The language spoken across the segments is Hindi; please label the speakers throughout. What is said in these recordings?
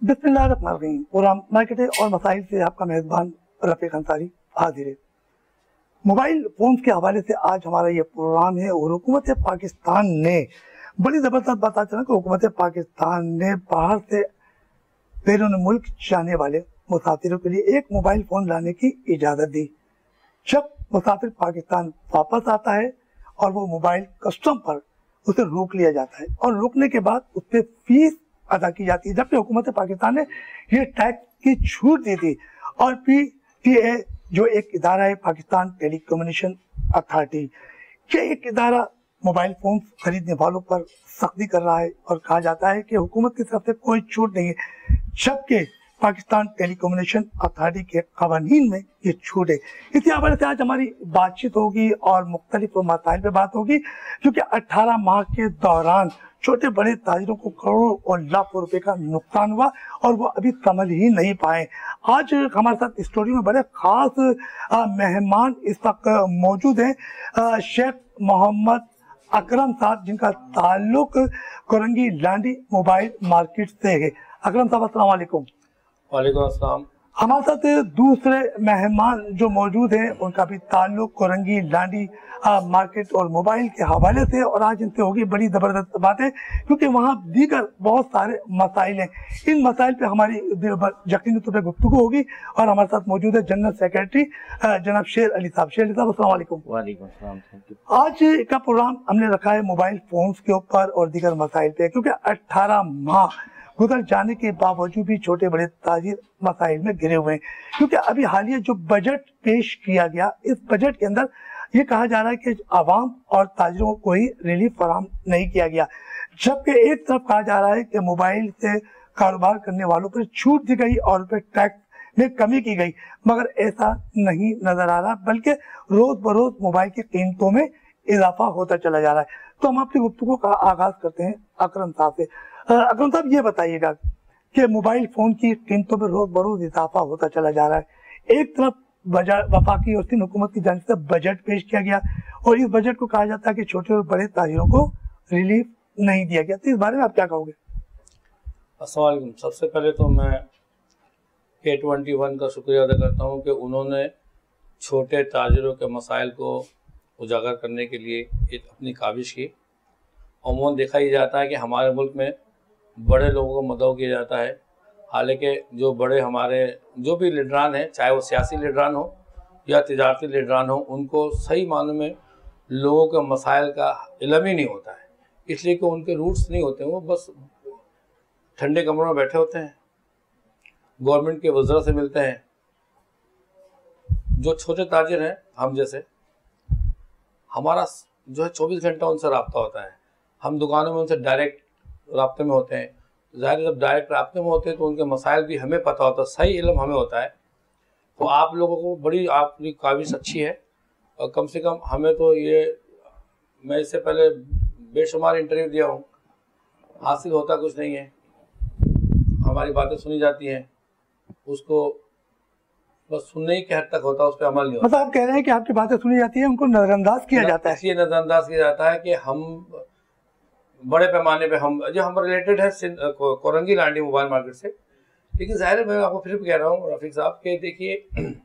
Speaker 1: बिस्मिल्लाहिर्रहमानिर्रहीम। प्रोग्राम मार्केट और मसाइल से आपका मेज़बान रफ़ीक अंसारी हाजिर है। मोबाइल फ़ोन के हवाले से आज हमारा ये प्रोग्राम है और हुकूमत पाकिस्तान ने बड़ी ज़बरदस्त बता चला कि हुकूमत पाकिस्तान ने बाहर से बैरून मुल्क जाने वाले मुसाफिरों के लिए एक मोबाइल फ़ोन लाने की इजाज़त दी। जब मुसाफिर पाकिस्तान वापस आता है और वो मोबाइल कस्टम पर उसे रोक लिया जाता है और रोकने के बाद उस पर फीस अदा की जाती है, जबकि हुकूमत पाकिस्तान ने ये टैक्स की छूट दी थी। और PTA जो एक इदारा है, पाकिस्तान टेलीकम्युनिकेशन अथॉरिटी, ये एक इदारा मोबाइल फोन खरीदने वालों पर सख्ती कर रहा है और कहा जाता है कि हुकूमत की तरफ से कोई छूट नहीं है, जबकि पाकिस्तान टेलीकम्युनिकेशन अथॉरिटी के कवानीन में ये छूट है। इसी हवाले से आज हमारी बातचीत होगी और मुख्तलिफ मसाइल पे बात होगी, क्योंकि 18 माह के दौरान छोटे बड़े ताजिरों को करोड़ों और लाखों रुपए का नुकसान हुआ और वो अभी समझ ही नहीं पाए। आज हमारे साथ स्टूडियो में बड़े खास मेहमान इस वक्त मौजूद हैं। शेख मोहम्मद अकरम साहब, जिनका ताल्लुक कोरंगी लांडी मोबाइल मार्केट से है। अकरम साहब, अस्सलाम वालेकुम।
Speaker 2: वालेकुम अस्सलाम।
Speaker 1: हमारे साथ दूसरे मेहमान जो मौजूद हैं, उनका भी ताल्लुक कोरंगी लांडी मार्केट और मोबाइल के हवाले से, और आज इनसे होगी बड़ी ज़बरदस्त बात है, क्योंकि वहाँ दीगर बहुत सारे मसाइल हैं। इन मसाइल पे हमारी यकीनी तौर पर गुफ्तगू होगी और हमारे साथ मौजूद है जनरल सेक्रेटरी जनाब शेर अली साहब। शेर अली साहब, अस्सलाम वालेकुम।
Speaker 2: वालेकुम अस्सलाम।
Speaker 1: आज का प्रोग्राम हमने रखा है मोबाइल फोन्स के ऊपर और दीगर मसाइल पे, क्योंकि 18 माह गुजर जाने के बावजूद भी छोटे बड़े ताजिर मसाइल में घिरे हुए हैं। क्योंकि अभी हालिया जो बजट पेश किया गया, इस बजट के अंदर ये कहा जा रहा है कि आवाम और ताजिरों को ही रिलीफ फराहम नहीं किया गया, जबकि एक तरफ कहा जा रहा है कि मोबाइल से कारोबार करने वालों पर छूट दी गई और उन पर टैक्स में कमी की गई, मगर ऐसा नहीं नजर आ रहा, बल्कि रोज बरोज मोबाइल की कीमतों में इजाफा होता चला जा रहा है। तो हम अपनी गुफ्तगू का आगाज करते हैं अकरम साहब से। अकरम साहब, ये बताइएगा कि मोबाइल फोन की कीमतों में रोज बरोज इजाफा होता चला जा रहा है। एक तरफ वफाकी और सिंध हुकूमत की जानिब से बजट पेश किया गया और इस बजट को कहा जाता है कि छोटे और बड़े ताजिरों को रिलीफ नहीं दिया गया, तो इस बारे में आप क्या कहोगे?
Speaker 2: अस्सलाम वालेकुम। सबसे पहले तो मैं K21 का शुक्रिया अदा करता हूँ कि उन्होंने छोटे ताजिरों के मसाइल को उजागर करने के लिए एक अपनी काविश की। अमूमन देखा ही जाता है कि हमारे मुल्क में बड़े लोगों को मदऊ किया जाता है, हालांकि जो बड़े हमारे जो भी लीडरान हैं, चाहे वो सियासी लीडरान हो या तिजारती लीडरान हो, उनको सही मानों में लोगों के मसाइल का इल्म ही नहीं होता है, इसलिए कि उनके रूट्स नहीं होते हैं। वो बस ठंडे कमरों में बैठे होते हैं, गवर्नमेंट के वज़रा से मिलते हैं। जो छोटे ताजिर हैं हम जैसे, हमारा जो है 24 घंटा उनसे रब्ता होता है। हम दुकानों में उनसे डायरेक्ट राब्ते में होते हैं। ज़ाहिर जब डायरेक्ट राब्ते में होते हैं तो उनके मसाइल भी हमें पता होता है, सही इल्म हमें होता है। तो आप लोगों को बड़ी आपकी काविश अच्छी है, और कम से कम हमें तो ये, मैं इससे पहले बेशुमार इंटरव्यू दिया हूँ, हासिल होता कुछ नहीं है। हमारी बातें सुनी जाती हैं, उसको बस सुनने ही के हद तक होता है, उस पर अमल नहीं होता।
Speaker 1: मतलब आप कह रहे हैं कि आपकी बातें सुनी जाती है, उनको नजरअंदाज किया जाता है।
Speaker 2: इसलिए नजरअंदाज किया जाता है कि हम बड़े पैमाने पे हम रिलेटेड है कोरंगी लांडी मोबाइल मार्केट से। लेकिन जाहिर है, मैं आपको फिर कह रहा हूँ रफीक साहब के, देखिए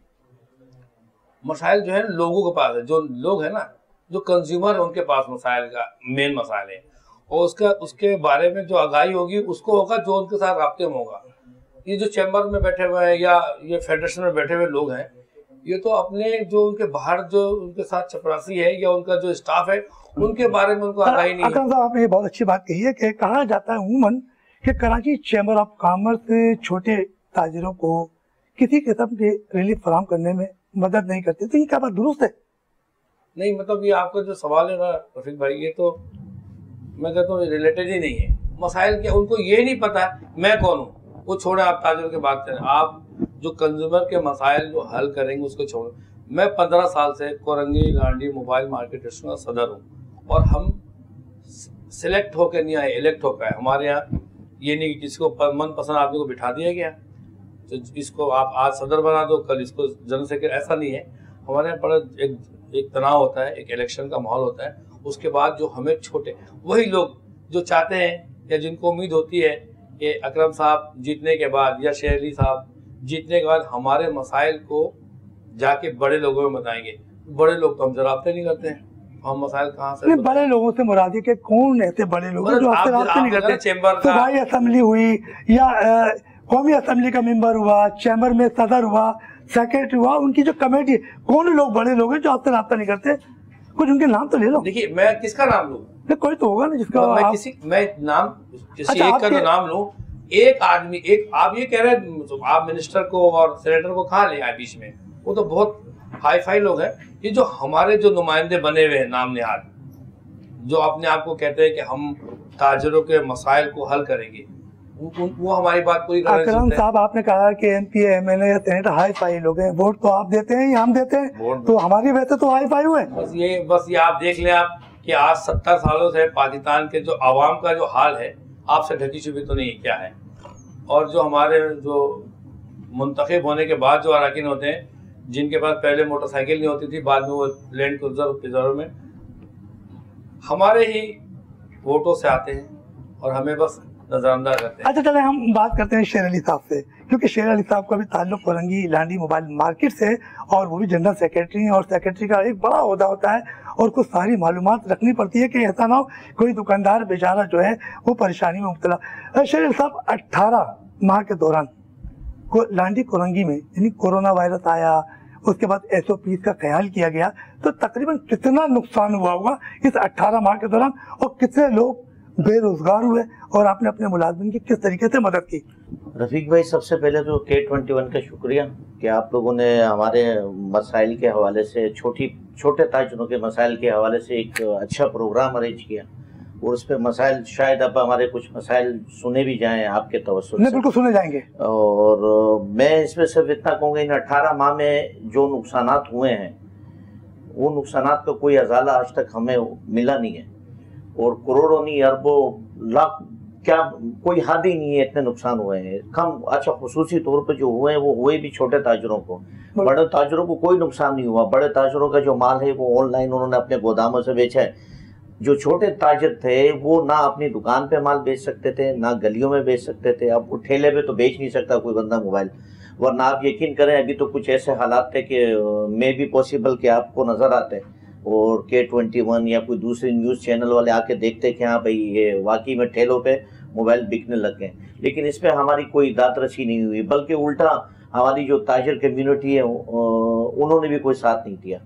Speaker 2: मसाइल जो है लोगों के पास है, जो लोग है ना, जो कंज्यूमर है, उनके पास मसाइल का मेन मसाइल है, और उसके बारे में जो आगाही होगी उसको होगा जो उनके साथ राब्ते में होगा। ये जो चैम्बर में बैठे हुए हैं या ये फेडरेशन में बैठे हुए लोग हैं, ये तो अपने जो उनके बाहर जो उनके साथ चपरासी है या उनका जो स्टाफ है, उनके बारे में उनको आगाही नहीं है।
Speaker 1: अकरम साहब, आपने ये बहुत अच्छी बात कही है कि कहा जाता है उमूमन कि कराची चैम्बर ऑफ कॉमर्स छोटे ताजिरों को किसी किस्म के रिलीफ फराहम करने में मदद नहीं करती, तो ये क्या बात दुरुस्त है?
Speaker 2: नहीं, मतलब ये आपका जो सवाल है ना रफीक भाई, ये तो मैं कहता हूँ रिलेटेड ही नहीं है। मसाइल क्या, उनको ये नहीं पता मैं कौन हूँ, वो छोड़े, आप ताजिर की बात करें। आप जो कंज्यूमर के मसाइल जो हल करेंगे उसको छोड़ो। मैं 15 साल से कोरंगी लांडी मोबाइल मार्केट का सदर हूँ, और हम सिलेक्ट होकर नहीं आए, इलेक्ट होकर आए। हमारे यहाँ ये नहीं कि किसी को मनपसंद आदमी को बिठा दिया गया तो इसको आप आज सदर बना दो, कल इसको जनरल सेक्रेटरी, ऐसा नहीं है। हमारे यहाँ बड़ा एक तनाव होता है, एक इलेक्शन का माहौल होता है। उसके बाद जो हमें छोटे वही लोग जो चाहते हैं या जिनको उम्मीद होती है कि अकरम साहब जीतने के बाद या शेर अली साहब जीतने के बाद हमारे मसाइल को जाके बड़े लोगों में बताएंगे। बड़े लोग तो हमसे राब्ते नहीं करते हैं, हम मसाइल कहाँ से
Speaker 1: बड़े लोगों से मुराद है कि कौन ऐसे बड़े लोग हैं जो आपसे राब्ते नहीं करते?
Speaker 2: चैम्बर का
Speaker 1: सूबाई असेंबली हुई या कौमी असेंबली का मेंबर हुआ, चैम्बर में सदर हुआ, सेक्रेटरी हुआ, उनकी जो कमेटी, कौन लोग बड़े लोग हैं जो आपसे राब्ता नहीं करते? कुछ उनके नाम तो ले लो।
Speaker 2: देखिए मैं किसका नाम लूँ?
Speaker 1: कोई तो होगा ना जिसका
Speaker 2: मैं नाम किसी एक का तो नाम लूँ। एक आदमी, एक आप ये कह रहे हैं आप मिनिस्टर को और सेनेटर को कहाँ ले आए बीच में? वो तो बहुत हाई फाई लोग हैं। ये जो हमारे जो नुमाइंदे बने हुए हैं नाम निहाद, जो अपने आप को कहते हैं कि हम ताजरों के मसाइल को हल करेंगे, वो हमारी बात पूरी तरह
Speaker 1: अकरम साहब आपने कहा कि एमपी एमएलए या सेनेटर हाई फाई लोग हैं, वोट तो आप देते हैं या हम देते हैं, तो हमारी वैसे तो हाई फाई हुए।
Speaker 2: बस ये आप देख लें आप कि आज 70 सालों से पाकिस्तान के जो आवाम का जो हाल है आपसे ढकी छुपी तो नहीं क्या है। और जो हमारे जो मुंतखब होने के बाद जो अरकान होते हैं, जिनके पास पहले मोटरसाइकिल नहीं होती थी, बाद में वो लैंड क्रूजर पिजरों में हमारे ही वोटों से आते हैं और हमें बस नजरअंदाज करते हैं।
Speaker 1: अच्छा चले हम बात करते हैं शेर अली साहब से, क्योंकि शेर अली साहब का भी ताल्लुक कोरंगी लांडी मोबाइल मार्केट से, और वो भी जनरल सेक्रेटरी हैं, और सेक्रेटरी का एक बड़ा ओहदा होता है और कुछ सारी मालूमात रखनी पड़ती है कि ऐसा ना हो कोई दुकानदार बेचारा जो है वो परेशानी में मुब्तला। शेर अली साहब 18 माह के दौरान लांडी कोरंगी में यानी कोरोना वायरस आया, उसके बाद SOP का ख्याल किया गया, तो तकरीबन कितना नुकसान हुआ होगा इस 18 माह के दौरान, और कितने लोग बेरोजगार हुए और आपने अपने मुलाजिम की किस तरीके से मदद की?
Speaker 3: रफीक भाई, सबसे पहले तो K21 का शुक्रिया कि आप लोगों ने हमारे मसाइल के हवाले से, छोटे ताजरों के मसाइल के हवाले से एक अच्छा प्रोग्राम अरेंज किया, और उस पर मसाइल शायद अब हमारे कुछ मसाइल सुने भी जाएं आपके तवज्जुह से।
Speaker 1: बिल्कुल सुने जाएंगे।
Speaker 3: और मैं इसमें सिर्फ इतना कहूँगा, इन 18 माह में जो नुकसानात हुए हैं वो नुकसानात का कोई अजाला आज तक हमें मिला नहीं है, और करोड़ों नहीं अरबों लाख क्या कोई हद ही नहीं है, इतने नुकसान हुए हैं कम। अच्छा, खुसूसी तौर पर जो हुए हैं वो हुए भी छोटे ताजरों को, बड़े ताजरों को कोई नुकसान नहीं हुआ। बड़े ताजरों का जो माल है वो ऑनलाइन उन्होंने अपने गोदामों से बेचा है। जो छोटे ताजर थे वो ना अपनी दुकान पे माल बेच सकते थे, ना गलियों में बेच सकते थे। अब वो ठेले पे तो बेच नहीं सकता कोई बंदा मोबाइल, वरना आप यकीन करें अभी तो कुछ ऐसे हालात थे कि मे भी पॉसिबल कि आपको नजर आते और K21 या कोई दूसरे न्यूज़ चैनल वाले आके देखते कि हाँ भाई ये वाकई में ठेलों पे मोबाइल बिकने लग गए। लेकिन इस पर हमारी कोई दादरसी नहीं हुई, बल्कि उल्टा हमारी जो ताजर कम्युनिटी है उन्होंने भी कोई साथ नहीं दिया,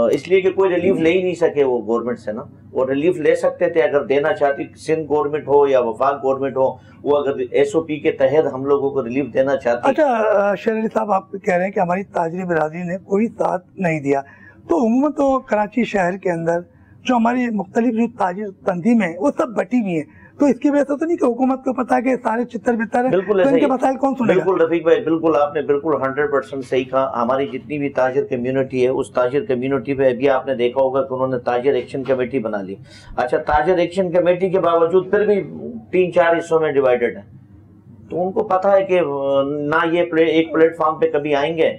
Speaker 3: इसलिए कि कोई रिलीफ ले ही नहीं सके वो गवर्नमेंट से ना। वो रिलीफ ले सकते थे अगर देना चाहती, सिंध गवर्नमेंट हो या वफाक गवर्नमेंट हो, वो अगर SOP के तहत हम लोगों को रिलीफ देना चाहती।
Speaker 1: अच्छा शेर अली साहब, आप कह रहे हैं कि हमारी ताजरी बिरादरी ने कोई साथ नहीं दिया, तो उम्मूमन तो कराची शहर के अंदर जो हमारी मुख्तलिफ जो ताजिर तंजीमें है वो सब बटी हुई है, तो इसकी वजह से तो नहीं कि हुकूमत को पता है कि सारे चित्तर बितर है,
Speaker 3: बिल्कुल
Speaker 1: तो इनके मसाइल कौन सुनेगा?
Speaker 3: बिल्कुल रफीक भाई, बिल्कुल आपने बिल्कुल 100% सही कहा। हमारी जितनी भी ताजिर कम्युनिटी है, उस ताजिर कम्युनिटी पे अभी आपने देखा होगा कि उन्होंने ताजिर एक्शन कमेटी बना ली। अच्छा, ताजिर एक्शन कमेटी के बावजूद फिर भी 3-4 हिस्सों में डिवाइडेड है, तो उनको पता है कि ना ये एक प्लेटफॉर्म पे कभी आएंगे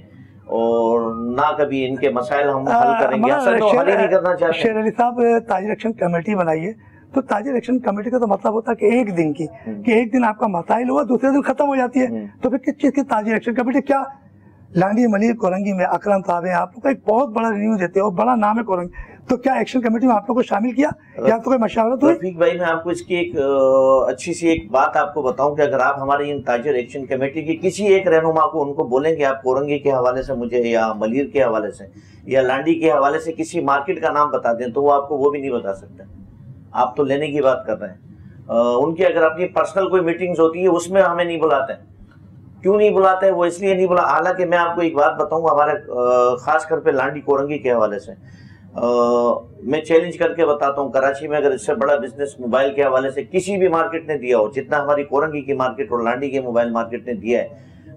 Speaker 3: और ना कभी इनके मसाइल हम हल करेंगे। असल तो हल ही नहीं करना चाहते।
Speaker 1: शेर अली साहब, ताजिर एक्शन कमेटी बनाइए, तो ताजिर एक्शन कमेटी का तो मतलब होता है कि एक दिन की, कि एक दिन आपका मसाइल हुआ दूसरे दिन खत्म हो जाती है, तो फिर किस चीज की ताजिर एक्शन कमेटी? क्या लांडी मलिक कोरंगी में अकरम साहब है, आप लोग का एक बहुत बड़ा रिन्यू देते हो, बड़ा नाम है कोरंगी, तो क्या एक्शन कमेटी में आप लोग को शामिल किया या तो कोई मशावरत हुई?
Speaker 3: रफीक भाई, मैं आपको इसकी एक अच्छी सी एक बात आपको बताऊं कि अगर आप हमारी इन ताजिर एक्शन कमेटी की किसी एक रहनुमा को उनको बोलेंगे आप कोरंगी के हवाले से मुझे या मलिर के हवाले से या लांडी के हवाले से किसी मार्केट का नाम बता दें, तो वो आपको वो भी नहीं बता सकते। आप तो लेने की बात कर रहे हैं। उनकी अगर अपनी पर्सनल कोई मीटिंग्स होती है उसमें हमें नहीं बुलाते। क्यों नहीं बुलाते? वो इसलिए नहीं बुला, हालांकि मैं आपको एक बात बताऊंगा हमारे खासकर पे लांडी कोरंगी के हवाले से मैं चैलेंज करके बताता हूँ, कराची में अगर इससे बड़ा बिजनेस मोबाइल के हवाले से किसी भी मार्केट ने दिया हो जितना हमारी कोरंगी की मार्केट और लांडी के मोबाइल मार्केट ने दिया है,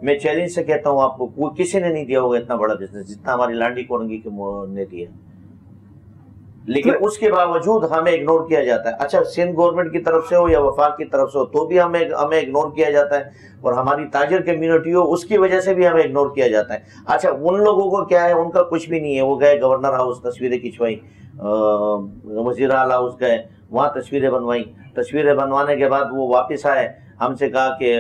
Speaker 3: मैं चैलेंज से कहता हूँ आपको कोई किसी ने नहीं दिया होगा इतना बड़ा बिजनेस जितना हमारी लांडी कोरंगी के ने दिया। लेकिन उसके बावजूद हमें इग्नोर किया जाता है। अच्छा, सिंध गवर्नमेंट की तरफ से हो या वफाक की तरफ से हो, तो भी हमें इग्नोर किया जाता है, और हमारी ताजिर कम्युनिटी हो उसकी वजह से भी हमें इग्नोर किया जाता है। अच्छा, उन लोगों को क्या है, उनका कुछ भी नहीं है, वो गए गवर्नर हाउस तस्वीरें खिंचवाई, वजीर आला हाउस गए वहाँ तस्वीरें बनवाई, तस्वीरें बनवाने के बाद वो वापस आए, हमसे कहा कि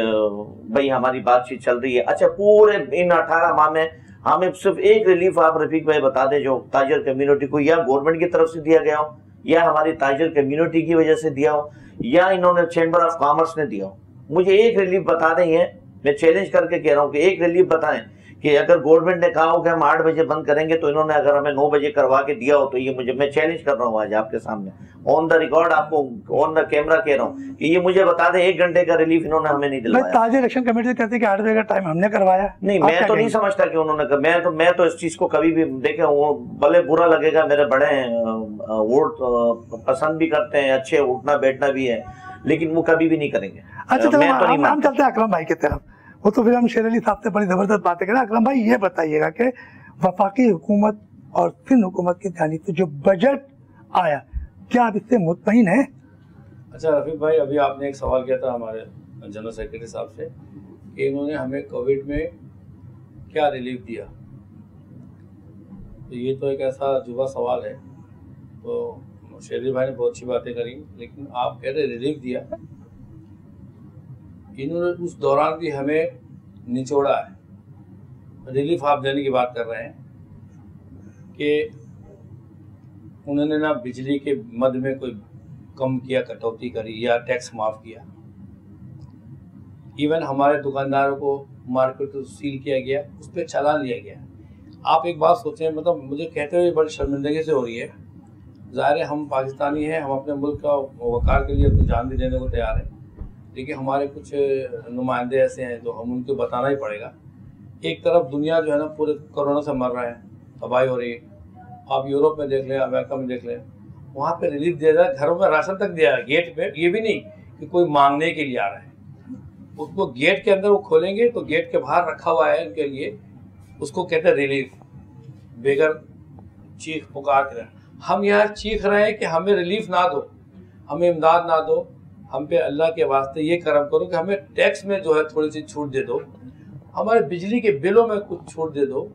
Speaker 3: भाई हमारी बातचीत चल रही है। अच्छा, पूरे इन 18 माह में हमें सिर्फ एक रिलीफ आप रफीक भाई बता दें जो ताजर कम्युनिटी को या गवर्नमेंट की तरफ से दिया गया हो, या हमारी ताजर कम्युनिटी की वजह से दिया हो, या इन्होंने चैम्बर ऑफ कॉमर्स ने दिया हो। मुझे एक रिलीफ बता दें, ये मैं चैलेंज करके कह रहा हूँ कि एक रिलीफ बताएं कि अगर गवर्नमेंट ने कहा हो कि हम 8 बजे बंद करेंगे तो इन्होंने अगर हमें 9 बजे करवा के दिया हो तो ये मुझे, मैं चैलेंज कर रहा हूँ आज आपके सामने ऑन द रिकॉर्ड, आपको ऑन द कैमरा कह रहा हूँ कि ये मुझे बता दें 1 घंटे का रिलीफ इन्होंने हमें नहीं दिलवाया।
Speaker 1: ताज इलेक्शन कमेटी कहती है कि 8 बजे का टाइम हमने करवाया।
Speaker 3: नहीं, मैं तो नहीं समझता कि उन्होंने, मैं तो इस चीज को कभी भी देखे, वो भले बुरा लगेगा, मेरे बड़े वोट पसंद भी करते हैं, अच्छे उठना बैठना भी है, लेकिन वो कभी भी नहीं करेंगे।
Speaker 1: अच्छा चलो हम चलते हैं अकरम भाई की तरफ। वो तो फिर हम शेर अली साहब से बड़ी जबरदस्त बातें करें। अकरम भाई ये बताइएगा कि वफाकी हुकूमत और सिंध हुकूमत की जानिब से जो बजट आया, क्या आप इससे मुतमईन हैं?
Speaker 2: अच्छा रफीक भाई, अभी आपने एक सवाल किया था हमारे जनरल सेक्रेटरी साहब से कि इन्होंने हमें कोविड में क्या रिलीफ दिया, तो ये तो एक ऐसा जुबा सवाल है। तो शेरी भाई ने बहुत अच्छी बातें करी, लेकिन आप कह रहे रिलीफ दिया, इन्होंने उस दौरान भी हमें निचोड़ा है। रिलीफ आप देने की बात कर रहे हैं कि उन्होंने ना बिजली के मद में कोई कम किया, कटौती करी या टैक्स माफ़ किया। इवन हमारे दुकानदारों को मार्केट को सील किया गया, उस पर चालान लिया गया। आप एक बात सोचें, मतलब मुझे कहते हुए बड़ी शर्मिंदगी से हो रही है। ज़ाहिर है हम पाकिस्तानी हैं, हम अपने मुल्क का वक़ार के लिए अपनी जान भी देने को तैयार हैं, लेकिन हमारे कुछ नुमाइंदे ऐसे हैं जो हम उनको बताना ही पड़ेगा। एक तरफ दुनिया जो है ना पूरे कोरोना से मर रहा है, तबाही हो रही है। आप यूरोप में देख लें, अमेरिका में देख लें, वहाँ पे रिलीफ दिया जाए, घरों में राशन तक दिया है गेट पे। ये भी नहीं कि कोई मांगने के लिए आ रहा है, उसको गेट के अंदर वो खोलेंगे तो गेट के बाहर रखा हुआ है उनके लिए, उसको कहते हैं रिलीफ। बेगर चीख पुकार कर हम यहाँ चीख रहे हैं कि हमें रिलीफ ना दो, हमें इमदाद ना दो, हम पे अल्लाह के वास्ते ये करम करो कि हमें टैक्स में जो है थोड़ी सी छूट दे दो, हमारे बिजली के बिलों में कुछ छूट दे दो।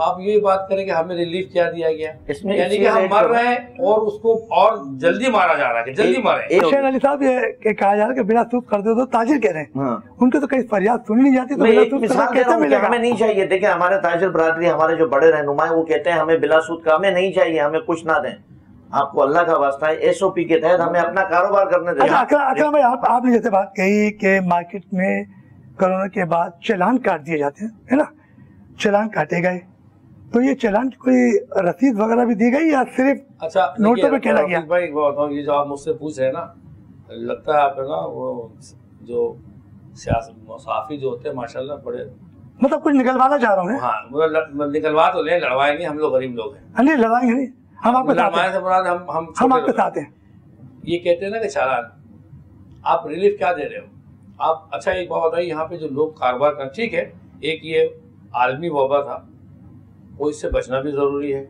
Speaker 2: आप ये बात करें कि हमें रिलीफ क्या दिया गया, यानी कि हम मर रहे हैं और उसको और जल्दी मारा जा रहा है कि जल्दी मारे।
Speaker 1: शेर अली साहब ये कहा जा रहा है कि बिला सूद कर दो तो ताजिर कह रहे हैं, उनके तो कई फरियाद सुनी नहीं जाती, तो बिला सूद कैसे मिलेगा?
Speaker 3: हमें नहीं चाहिए। देखिए हमारे ताजिर बरादरी, हमारे जो बड़े रहनुमा है वो कहते हैं हमें बिला सूद का हमें नहीं चाहिए, हमें कुछ ना दें, आपको अल्लाह का वास्ता है SOP के तहत हमें अपना कारोबार करने दें।
Speaker 1: अकरम भाई आपने जैसे बात कही कि मार्केट में कोरोना के बाद चालान काट दिए जाते हैं, है ना, चालान काटे गए, तो ये चालान की कोई रसीद वगैरह भी दी गई या सिर्फ
Speaker 2: अच्छा
Speaker 1: नोटों पे कहना गया?
Speaker 2: भाई बताऊँ, ये जो आप मुझसे पूछ रहे हैं ना, लगता है आप ना वो जो मुसाफिर जो होते हैं माशाल्लाह बड़े,
Speaker 1: मतलब कुछ निकलवाना चाह रहा हूँ।
Speaker 2: हाँ मतलब निकलवा तो ले, लड़वाएंगे, हम लोग गरीब लोग हैं।
Speaker 1: नहीं लड़वाएंगे नहीं, हम आपके साथ हैं, हम आपके साथ हैं।
Speaker 2: ये कहते हैं ना कि चालान, आप रिलीफ क्या दे रहे हो आप? अच्छा एक बात बताइए, यहाँ पे जो लोग कारोबार कर, ठीक है एक ये आलमी वबा था, वो इससे बचना भी ज़रूरी है,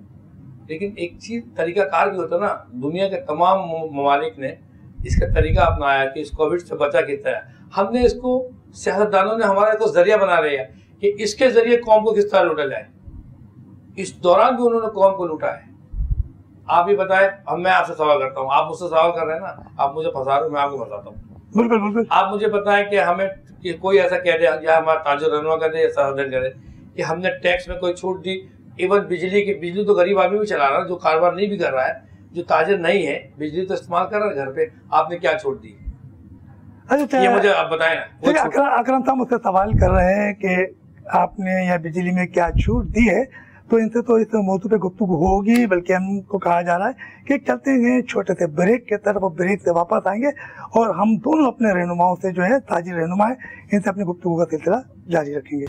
Speaker 2: लेकिन एक चीज़ तरीक़ाकार भी होता है ना। दुनिया के तमाम ममालिक ने इसका तरीका अपनाया कि इस कोविड से बचा कितना है। हमने इसको, सियासतदानों ने हमारा इसको जरिया बना लिया कि इसके ज़रिए कौम को किस तरह लूटा जाए। इस दौरान भी उन्होंने कौम को लूटा है। आप ही बताएं, मैं आपसे सवाल करता हूँ, आप मुझसे सवाल कर रहे हैं ना, आप मुझे फंसा रहे हो, मैं आपको फंसाता हूँ।
Speaker 1: बिल्कुल बिल्कुल।
Speaker 2: आप मुझे बताएं कि हमें कि कोई ऐसा कह दे या हमारा ताजर रहनुमा कर दे या सरहदन करे कि हमने टैक्स में कोई छूट दी। इवन बिजली तो गरीब आदमी भी चला रहा है, जो कारोबार नहीं भी कर रहा है, जो ताजर नहीं है, बिजली तो इस्तेमाल कर रहा है घर पे, आपने क्या छूट दी?
Speaker 1: अच्छा
Speaker 2: ये मुझे आप बताएं ना।
Speaker 1: अकरम साहब मुझसे सवाल कर रहे हैं कि आपने या बिजली में क्या छूट दी है, तो इनसे तो इस मौजूद पे गुफ्तगू होगी, बल्कि हमको कहा जा रहा है कि चलते हैं छोटे से ब्रेक के तरफ, ब्रेक से वापस आएंगे और हम दोनों अपने रहनुमाओं से जो है, ताजिर रहनुमा है, इनसे अपनी गुफ्तगू का सिलसिला जारी रखेंगे।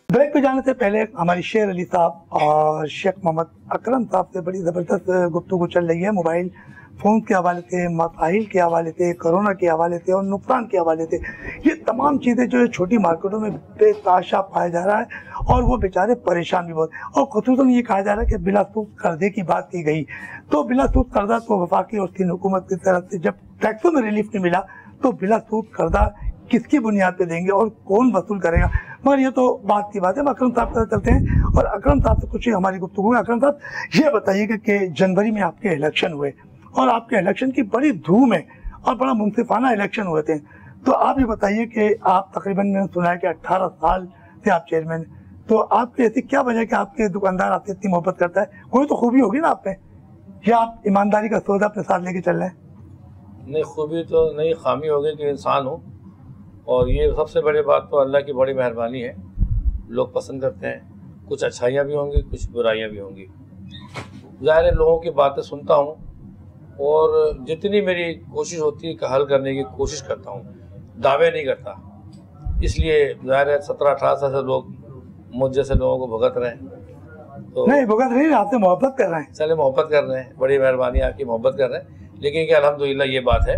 Speaker 1: ब्रेक पे जाने से पहले हमारी शेर अली साहब और शेख मोहम्मद अकरम साहब से बड़ी ज़बरदस्त गुफ्तगू चल रही है मोबाइल फ़ोन के हवाले से, मसाइल के हवाले से, कोरोना के हवाले से और नुकसान के हवाले से। ये तमाम चीज़ें जो है छोटी मार्केटों में बेताशा पाया जा रहा है और वो बेचारे परेशान भी बहुत। और खुसूसन ये कहा जा रहा है कि बिला सूद कर्जे की बात की गई, तो बिला सूद कर्जा तो वफाकी और सिंध हुकूमत की तरफ से जब टैक्सों में रिलीफ नहीं मिला, तो बिला सूद कर्जा किसकी बुनियाद पे देंगे और कौन वसूल करेगा? मगर ये तो बात की बात है। अकरम साहब से चलते हैं और अकरम साहब से कुछ ही हमारी गुफ्तगू है। अकरम साहब, ये बताइएगा कि जनवरी में आपके इलेक्शन हुए और आपके इलेक्शन की बड़ी धूम है और बड़ा मुनसिफाना इलेक्शन हुए थे, तो आप ये बताइए कि आप तकरीबन, मैंने सुना है कि 18 साल से आप चेयरमैन, तो आपकी ऐसी क्या वजह है कि आपके दुकानदार आपसे इतनी मोहब्बत करता है? कोई तो खूबी होगी ना आप में, या आप ईमानदारी का सौदा अपने साथ लेके चल रहे हैं?
Speaker 2: नहीं, खूबी तो नहीं, खामी हो गई कि इंसान हो, और ये सबसे बड़ी बात तो अल्लाह की बड़ी मेहरबानी है। लोग पसंद करते हैं, कुछ अच्छाइयाँ भी होंगी, कुछ बुराइयाँ भी होंगी। ज़ाहिर है लोगों की बातें सुनता हूँ और जितनी मेरी कोशिश होती है कि हल करने की कोशिश करता हूँ, दावे नहीं करता। इसलिए ज़ाहिर है 17-18 साल से लोग मुझ जैसे लोगों को भुगत रहे हैं। तो
Speaker 1: नहीं भुगत रही, आपसे मोहब्बत कर रहे हैं।
Speaker 2: चले, मोहब्बत कर रहे हैं, बड़ी मेहरबानी आपकी, मोहब्बत कर रहे हैं। लेकिन क्या अल्हम्दुलिल्लाह ये बात है,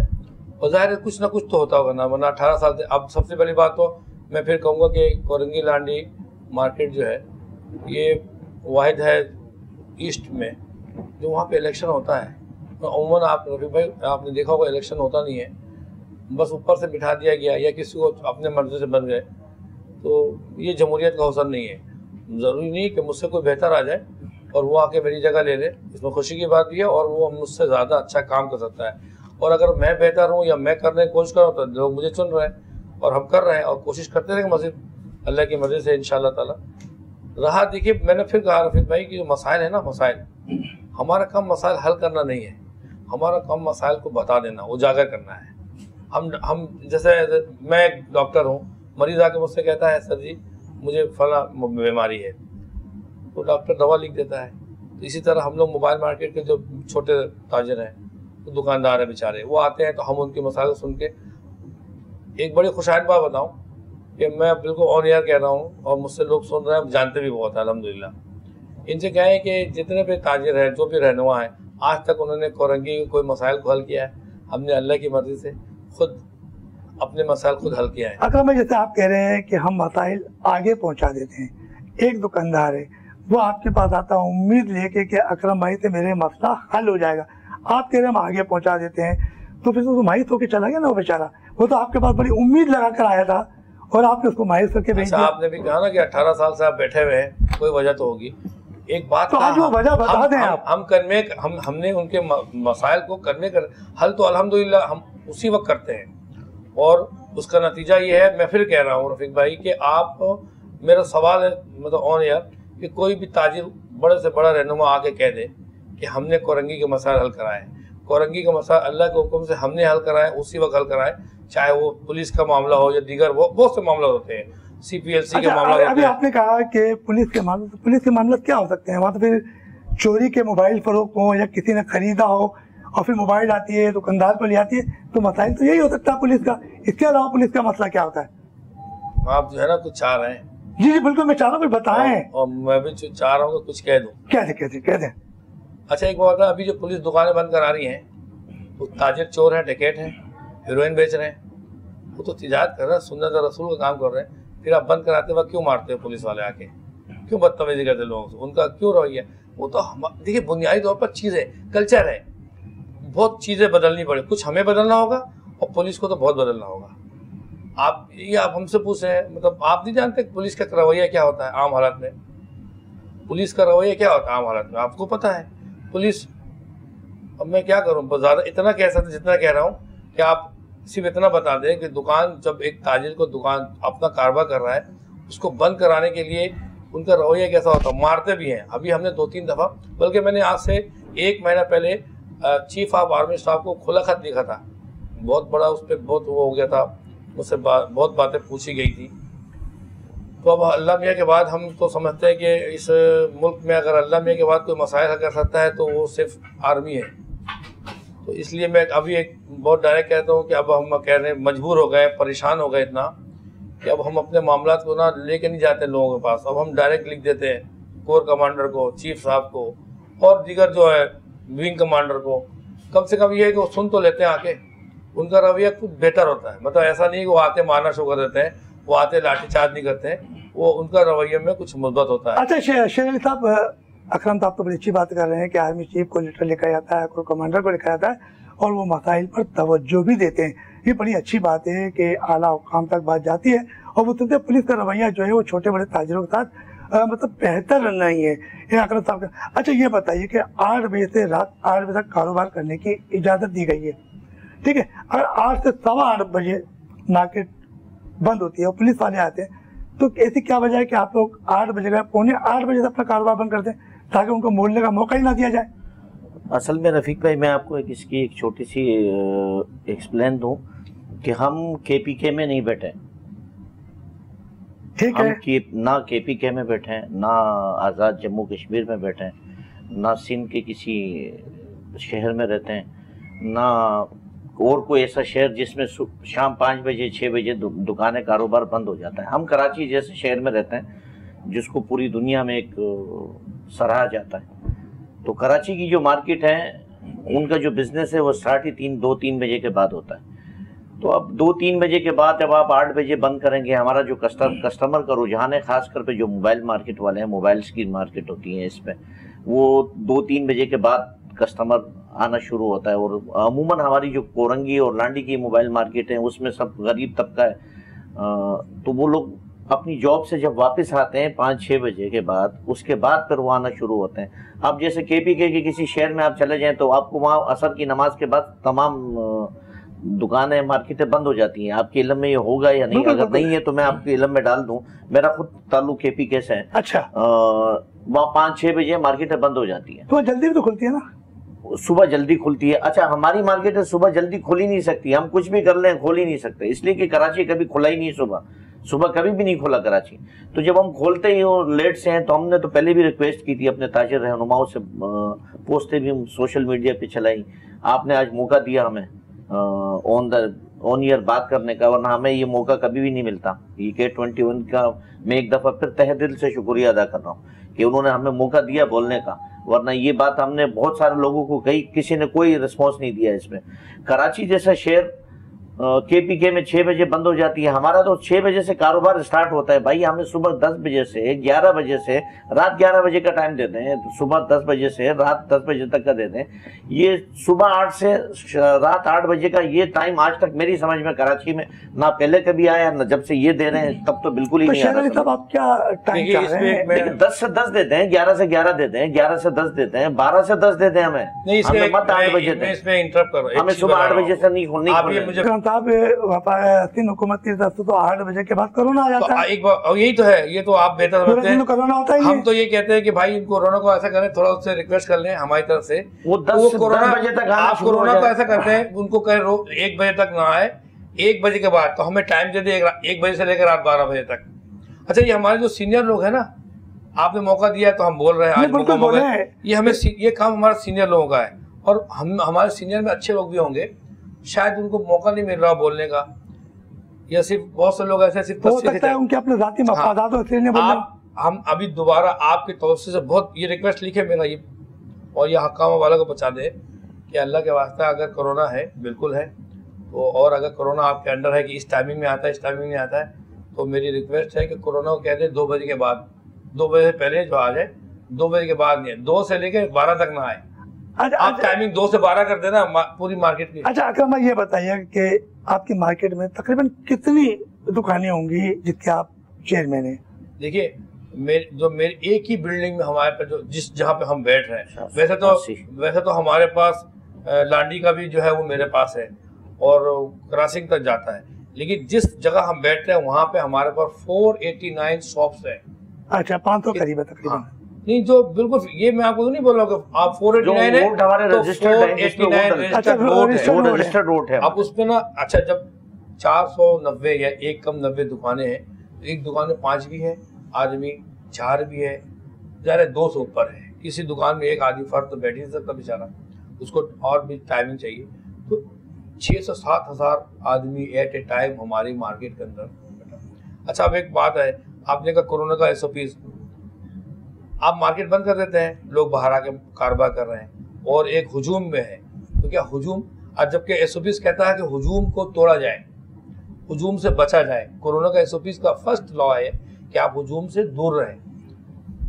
Speaker 2: और ज़ाहिर है कुछ ना कुछ तो होता होगा ना, वरना 18 साल से। अब सबसे पहली बात तो मैं फिर कहूँगा कि कोरंगी लांडी मार्केट जो है, ये वाहिद है ईस्ट में जो वहाँ पे इलेक्शन होता है। तो अमूमन आप रफीक भाई आपने देखा होगा, इलेक्शन होता नहीं है, बस ऊपर से बिठा दिया गया या किसी को अपने मर्जी से बन गए। तो ये जमहूरियत का हुस्न नहीं है। ज़रूरी नहीं कि मुझसे कोई बेहतर आ जाए और वो आके मेरी जगह ले ले, इसमें खुशी की बात भी है, और वो मुझसे ज़्यादा अच्छा काम कर सकता है। और अगर मैं बेहतर हूँ या मैं करने की कोशिश कर रहा हूँ तो लोग मुझे चुन रहे हैं, और हम कर रहे हैं और कोशिश करते रहेंगे मज़ीद अल्लाह की मर्ज़ी से इंशाअल्लाह ताला। रहा, देखिए मैंने फिर कहा रफीक भाई कि जो मसाइल है ना, मसाइल, हमारा काम मसाइल हल करना नहीं है, हमारा काम मसाइल को बता देना, उजागर करना है। हम जैसे मैं एक डॉक्टर हूँ, मरीज़ आके मुझसे कहता है सर जी मुझे फला बीमारी है, तो डॉक्टर दवा लिख देता है। तो इसी तरह हम लोग मोबाइल मार्केट के जो छोटे ताजर हैं, तो दुकानदार हैं बेचारे, वो आते हैं तो हम उनके मसाइल सुन के, एक बड़ी खुशहाल बात बताऊं कि मैं बिल्कुल ऑन एयर कह रहा हूं और मुझसे लोग सुन रहे हैं, जानते भी बहुत है अल्हम्दुलिल्लाह। इनसे क्या है कि जितने भी ताजिर हैं, जो भी रहनुमा हैं, आज तक उन्होंने कोरंगी के कोई मसाइल को हल किया है? हमने अल्लाह की मर्ज़ी से खुद अपने मसाइल खुद हल किया है।
Speaker 1: अकरम भाई, जैसे आप कह रहे हैं कि हम मसाइल आगे पहुंचा देते हैं, एक दुकानदार है वो आपके पास आता है उम्मीद लेके कि अकरम भाई से मेरे मसला हल हो जाएगा, आप कह रहे हैं हम आगे पहुंचा देते हैं, तो फिर तो मायूस होकर चला गया ना वो बेचारा। वो तो आपके पास बड़ी उम्मीद लगा कर आया था और आपने उसको मायूस करके भेज दिया।
Speaker 2: आपने भी कहा ना कि 18 साल से आप बैठे हुए हैं, कोई वजह तो होगी। एक बात
Speaker 1: तो आज वो वजह बता दें आप।
Speaker 2: हमने उनके मसाइल को करने कर हल तो अल्हम्दुलिल्लाह हम उसी वक्त करते हैं, और उसका नतीजा ये है, मैं फिर कह रहा हूँ रफीक भाई कि आप, मेरा सवाल है मतलब ऑन एयर, कि कोई भी ताजिर बड़े से बड़ा रहनुमा आके कह दे कि हमने कोरंगी के मसाइल हल कराए, कोरंगी का मसाइल अल्लाह के हुक्म से हमने हल कराए, उसी वक्त हल कराए, चाहे वो पुलिस का मामला हो या दीगर बहुत से मामला होते हैं, CPLC के मामला होते हैं।
Speaker 1: अभी आपने कहा कि पुलिस के मामले क्या हो सकते हैं? वहाँ तो फिर चोरी के मोबाइल फरोख्त हो या किसी ने खरीदा हो और फिर मोबाइल आती है, दुकानदार को ले आती है, तो मसाइल तो यही हो सकता है पुलिस का। इसके अलावा पुलिस का मसला क्या होता है?
Speaker 2: आप जो है ना कुछ चाह रहे हैं।
Speaker 1: जी जी बिल्कुल, मैं चाह रहा हूँ बताएं।
Speaker 2: और मैं भी चाह रहा हूँ कि कुछ कह दूँ।
Speaker 1: कह दें।
Speaker 2: अच्छा, एक बात है, अभी जो पुलिस दुकानें बंद करा रही हैं, तो ताजिर चोर हैं, डकैत हैं, हीरोइन बेच रहे हैं, वो तो तिजारत कर रहे हैं, सुन्नत और रसूल का काम कर रहे हैं, फिर आप बंद कराते वक्त क्यों मारते हो पुलिस वाले आके? क्यों बदतमीजी करते लोगों से? उनका क्यों रवैया? वो तो देखिए बुनियादी तौर पर चीज़ है, कल्चर है, बहुत चीज़ें बदलनी पड़े, कुछ हमें बदलना होगा और पुलिस को तो बहुत बदलना होगा। आप हमसे पूछ रहे हैं, मतलब आप नहीं जानते पुलिस का रवैया क्या होता है आम हालत में? पुलिस का रवैया क्या होता है आम हालत में? आपको पता है पुलिस, अब मैं क्या करूं, बस ज़्यादा इतना कह सकते जितना कह रहा हूं कि आप सिर्फ इतना बता दें कि दुकान, जब एक ताजिर को दुकान अपना कारोबार कर रहा है, उसको बंद कराने के लिए उनका रवैया कैसा होता है? मारते भी हैं। अभी हमने 2-3 दफ़ा, बल्कि मैंने आज से 1 महीना पहले चीफ ऑफ आर्मी स्टाफ को खुला खत लिखा था, बहुत बड़ा, उस पर बहुत वो हो गया था, मुझसे बहुत बातें पूछी गई थी। तो अब अल्लाह मियाँ के बाद हम तो समझते हैं कि इस मुल्क में अगर अल्लाह मियाँ के बाद कोई मसाइल हल कर सकता है तो वो सिर्फ आर्मी है। तो इसलिए मैं अभी एक बहुत डायरेक्ट कहता हूँ कि अब हम कह रहे हैं, मजबूर हो गए, परेशान हो गए इतना कि अब हम अपने मामला को ना लेके नहीं जाते लोगों के पास, अब हम डायरेक्ट लिख देते हैं कोर कमांडर को, चीफ साहब को और दीगर जो है विंग कमांडर को। कम से कम ये है कि वो सुन तो लेते हैं आके, उनका रवैया कुछ बेहतर होता है। मतलब ऐसा नहीं कि वो आते मारना शुरू कर देते हैं, वो आते लाठीचार्ज नहीं करते हैं, वो उनका रवैये में कुछ मुद्दत होता है।
Speaker 1: अच्छा शेर अली साहब, अकरम साहब तो बड़ी अच्छी बात कर रहे हैं कि आर्मी चीफ को लेटर लिखा जाता है, कोर कमांडर को लिखा जाता है और वो मसाइल पर तवज्जो भी देते हैं। ये बड़ी अच्छी बात है कि आला हुकाम तक बात जाती है और वो तुमसे पुलिस का रवैया जो है वो छोटे बड़े ताजिरों के साथ मतलब बेहतर नहीं है ये आंकड़ा साफ कर। अच्छा ये बताइए कि 8 बजे से रात 8 बजे तक कारोबार करने की इजाज़त दी गई है, ठीक है, अगर 8 से 8:15 बजे मार्केट बंद होती है और पुलिस वाले आते हैं, तो ऐसी क्या वजह है कि आप लोग 8 बजे का 7:45 बजे से अपना कारोबार बंद कर दें ताकि उनको मोड़ने का मौका ही ना दिया जाए?
Speaker 3: असल में रफ़ीक भाई, मैं आपको इसकी एक छोटी सी एक्सप्लेन दूं कि हम KPK में नहीं बैठे,
Speaker 1: ठीक
Speaker 3: हम
Speaker 1: है,
Speaker 3: ना KPK में बैठे हैं, ना आज़ाद जम्मू कश्मीर में बैठे हैं, ना सिंध के किसी शहर में रहते हैं, ना और कोई ऐसा शहर जिसमें शाम 5 बजे 6 बजे दुकानें कारोबार बंद हो जाता है। हम कराची जैसे शहर में रहते हैं जिसको पूरी दुनिया में एक सराहा जाता है। तो कराची की जो मार्केट है उनका जो बिज़नेस है वो स्टार्ट ही 2-3 बजे के बाद होता है। तो अब 2-3 बजे के बाद जब आप 8 बजे बंद करेंगे, हमारा जो कस्टमर का रुझान है, खासकर पे जो मोबाइल मार्केट वाले हैं, मोबाइल्स की मार्केट होती है, इस पे वो 2-3 बजे के बाद कस्टमर आना शुरू होता है। और अमूमन हमारी जो कोरंगी और लांडी की मोबाइल मार्केट है उसमें सब गरीब तबका है, तो वो लोग अपनी जॉब से जब वापस आते हैं 5-6 बजे के बाद, उसके बाद फिर वो आना शुरू होते हैं। अब जैसे KPK के किसी शहर में आप चले जाएं तो आपको वहाँ असर की नमाज के बाद तमाम दुकानें मार्केटें बंद हो जाती हैं। आपके इल्म में ये होगा या नहीं? अगर नहीं है तो मैं आपके इल्म में डाल दूं, मेरा खुद ताल्लुक KPK से है।
Speaker 1: अच्छा,
Speaker 3: वहाँ 5-6 बजे मार्केटें बंद हो जाती हैं।
Speaker 1: तो जल्दी भी तो खुलती है ना?
Speaker 3: सुबह जल्दी खुलती है। अच्छा, हमारी मार्केट सुबह जल्दी खुल ही नहीं सकती, हम कुछ भी कर लें खोल ही नहीं सकते, इसलिए कि कराची कभी खुला ही नहीं, सुबह कभी भी नहीं खुला कराची। तो जब हम खोलते ही और लेट से हैं तो हमने तो पहले भी रिक्वेस्ट की थी अपने ताजिर रहनुमाओं से, पोस्टें भी हम सोशल मीडिया पे चलाई। आपने आज मौका दिया हमें ऑन ईयर बात करने का, वरना हमें ये मौका कभी भी नहीं मिलता। ये K21 का मैं एक दफ़ा फिर तहे दिल से शुक्रिया अदा कर रहा हूँ कि उन्होंने हमें मौका दिया बोलने का, वरना ये बात हमने बहुत सारे लोगों को कही, किसी ने कोई रिस्पॉन्स नहीं दिया इसमें। कराची जैसा शहर KPK में 6 बजे बंद हो जाती है, हमारा तो 6 बजे से कारोबार स्टार्ट होता है। भाई हमें सुबह 10 बजे से 11 बजे से रात 11 बजे का टाइम देते हैं, सुबह 10 बजे से रात 10 बजे तक का देते हैं। ये सुबह 8 से रात 8 बजे का ये टाइम आज तक मेरी समझ में कराची में ना पहले कभी आया, ना जब से ये दे रहे हैं तब तो बिल्कुल ही नहीं आ रहा।
Speaker 1: आप क्या टाइम चाह रहे हैं?
Speaker 3: 10 से 10 देते हैं, 11 से 11 देते हैं, 11 से 10 देते हैं, 12 से 10 देते हैं हमें। हमें मत 8 बजे दें, हमें सुबह 8 बजे से नहीं।
Speaker 1: साहब हुकूमत की तरफ से तो 8 बजे के बाद कोरोना आ जाता है।
Speaker 2: एक बार यही तो है, ये तो आप बेहतर समझते हैं,
Speaker 1: कोरोना होता है।
Speaker 2: हम तो ये कहते हैं कि भाई इन कोरोना को ऐसा करें, थोड़ा उससे रिक्वेस्ट कर लें हमारी तरफ से,
Speaker 3: वो 10 बजे तक
Speaker 2: आप कोरोना को ऐसा करते हैं, उनको कहें 1 बजे तक ना आए, 1 बजे के बाद तो हमें टाइम दे दे 1 बजे से लेकर रात 12 बजे तक। अच्छा, ये हमारे जो सीनियर लोग हैं ना, आपने मौका दिया है तो हम बोल रहे हैं, आज मौका बोल रहे हैं, ये हमें ये काम हमारे सीनियर लोगों का है, और हम हमारे सीनियर में अच्छे लोग भी होंगे, शायद उनको मौका नहीं मिल रहा बोलने का, या सिर्फ बहुत से लोग ऐसे सिर्फ
Speaker 1: हो सकता है उनके अपने जाती मफादात होते हैं।
Speaker 2: हम अभी दोबारा आपके तवज्जो से बहुत ये रिक्वेस्ट लिखे मेरा ये, और ये हकामा वाला को बचा दे कि अल्लाह के वास्ता अगर कोरोना है, बिल्कुल है तो, और अगर कोरोना आपके अंडर है कि इस टाइमिंग में आता है, इस टाइमिंग में आता है, तो मेरी रिक्वेस्ट है कि कोरोना को कह दे 2 बजे के बाद, 2 बजे से पहले जो आ जाए, 2 बजे के बाद नहीं, 2 से लेकर 12 तक ना आए। आप टाइमिंग 2 से 12 कर देना पूरी मार्केट की।
Speaker 1: अच्छा अकरम, ये बताइए कि आपकी मार्केट में तकरीबन कितनी दुकानें होंगी जिसके आप चेयरमैन हैं?
Speaker 2: देखिए, मेरी एक ही बिल्डिंग में हमारे पे जो जहाँ पे हम बैठ रहे हैं, वैसे तो हमारे पास लांडी का भी जो है वो मेरे पास है और क्रॉसिंग तक जाता है, लेकिन जिस जगह हम बैठ रहे हैं वहाँ पे हमारे पास 489 शॉप्स है।
Speaker 1: अच्छा, 500 करीब है तकरीबन।
Speaker 2: हाँ। नहीं, जो बिल्कुल ये मैं आपको नहीं बोल रहा हूँ कि आप 489 है तो 489 रजिस्टर्ड रोड है। अब उसमें ना, अच्छा जब 490 या एक कम 90 दुकानें हैं, एक दुकान में 5 भी है आदमी, 4 भी है, ज़्यादा 200 ऊपर है, किसी दुकान में एक आदमी फर्द तो बैठ ही नहीं सकता बेचारा, उसको और भी टाइमिंग चाहिए। तो 6 से 7 हज़ार आदमी एट ए टाइम हमारी मार्केट के अंदर। अच्छा, अब एक बात है, आपने कहा कोरोना का SOPs, आप मार्केट बंद कर देते हैं, लोग बाहर आके कारोबार कर रहे हैं और एक हुजूम में है, तो क्या हुजूम, आज जबकि SOPs कहता है कि हुजूम को तोड़ा जाए, हुजूम से बचा जाए, कोरोना का SOPs का फर्स्ट लॉ है कि आप हुजूम से दूर रहें।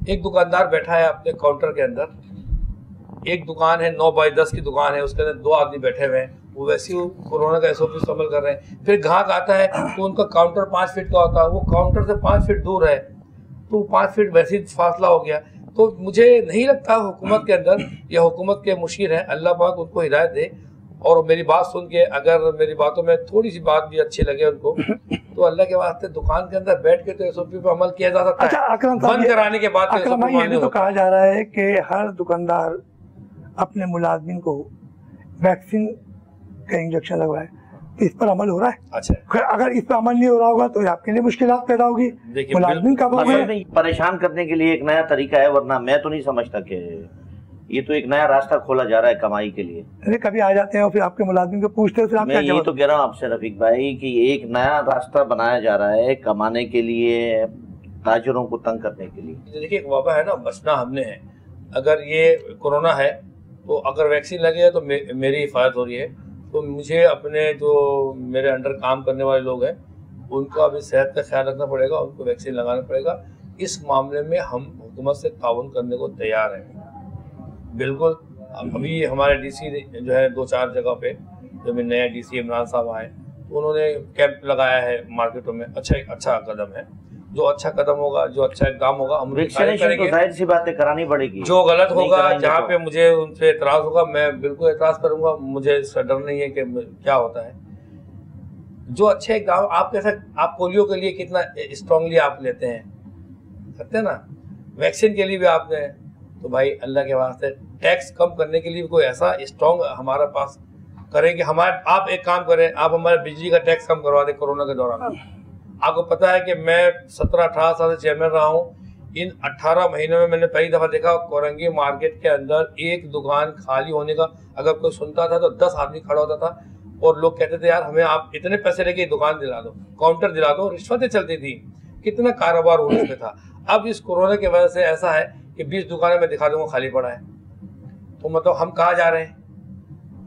Speaker 2: एक दुकानदार बैठा है अपने काउंटर के अंदर, एक दुकान है 9 बाई 10 की दुकान है, उसके अंदर 2 आदमी बैठे हुए हैं, वो वैसे ही कोरोना का SOPs अमल कर रहे हैं। फिर ग्राहक आता है तो उनका काउंटर 5 फीट का होता है, वो काउंटर से 5 फीट दूर है, तो 5 फीट वैसे ही फासला हो गया। तो मुझे नहीं लगता हुकूमत के अंदर या हुकूमत के मुशीर हैं, अल्लाह पाक उनको हिदायत दे, और मेरी बात सुन के अगर मेरी बातों में थोड़ी सी बात भी अच्छी लगे उनको, तो अल्लाह के वास्ते दुकान के अंदर बैठ के तो SOP पे अमल किया जा सकता है। बंद कराने के बाद
Speaker 1: ये भी तो कहा जा रहा है कि हर दुकानदार अपने मुलाजमिन को वैक्सीन का इंजेक्शन लगवाए, तो इस पर अमल हो रहा है।
Speaker 2: अच्छा,
Speaker 1: अगर इस पर अमल नहीं हो रहा होगा तो आपके लिए मुश्किलात पैदा होगी, मुलाजमिन का
Speaker 3: परेशान करने के लिए एक नया तरीका है, वरना मैं तो नहीं समझता कि ये तो एक नया रास्ता खोला जा रहा है कमाई के लिए।
Speaker 1: अरे कभी आ जाते हैं और फिर आपके मुलाजिम को पूछते हैं, फिर आप
Speaker 3: मैं ये तो कह रहा हूँ आपसे रफीक भाई कि एक नया रास्ता बनाया जा रहा है कमाने के लिए, ताजरों को तंग करने के लिए।
Speaker 2: देखिए एक वबा है ना, बचना हमने है। अगर ये कोरोना है तो अगर वैक्सीन लगे है तो मेरी हिफाजत हो रही है, तो मुझे अपने जो मेरे अंडर काम करने वाले लोग हैं उनका भी सेहत का ख्याल रखना पड़ेगा, उनको वैक्सीन लगाना पड़ेगा। इस मामले में हम हुकूमत से ताउन करने को तैयार हैं बिल्कुल। अभी हमारे DC जो है 2-4 जगह पे, जब नया DC इमरान साहब आए तो उन्होंने कैंप लगाया है मार्केटों में। अच्छा कदम है, जो अच्छा कदम होगा, जो अच्छा इकदाम होगा, हम
Speaker 3: वैक्सीनेशन तो जाहिर सी बातें करानी पड़ेगी।
Speaker 2: जो गलत होगा, जहाँ पे मुझे उनसे एतराज होगा, मैं बिल्कुल एतराज करूंगा, मुझे इसका डर नहीं है कि क्या होता है। जो अच्छे इकदाम, आप कैसा, आप पोलियो के लिए कितना स्ट्रांगली आप लेते हैं, सकते हैं ना, वैक्सीन के लिए भी आपने, तो भाई अल्लाह के वास्ते टैक्स कम करने के लिए कोई ऐसा स्ट्रॉन्ग हमारे पास करें कि हमारे, आप एक काम करें, आप हमारे बिजली का टैक्स कम करवा दें कोरोना के दौरान। आपको पता है कि मैं 17-18 साल से चेयरमैन रहा हूँ, इन 18 महीनों में मैंने पहली दफ़ा देखा कोरंगी मार्केट के अंदर एक दुकान खाली होने का, अगर कोई सुनता था तो 10 आदमी खड़ा होता था और लोग कहते थे यार हमें आप इतने पैसे लेके दुकान दिला दो, काउंटर दिला दो, रिश्वतें चलती थी, कितना कारोबार उस पे था। अब इस कोरोना की वजह से ऐसा है कि 20 दुकानें मैं दिखा दूंगा खाली पड़ा है, तो मतलब हम कहाँ जा रहे हैं?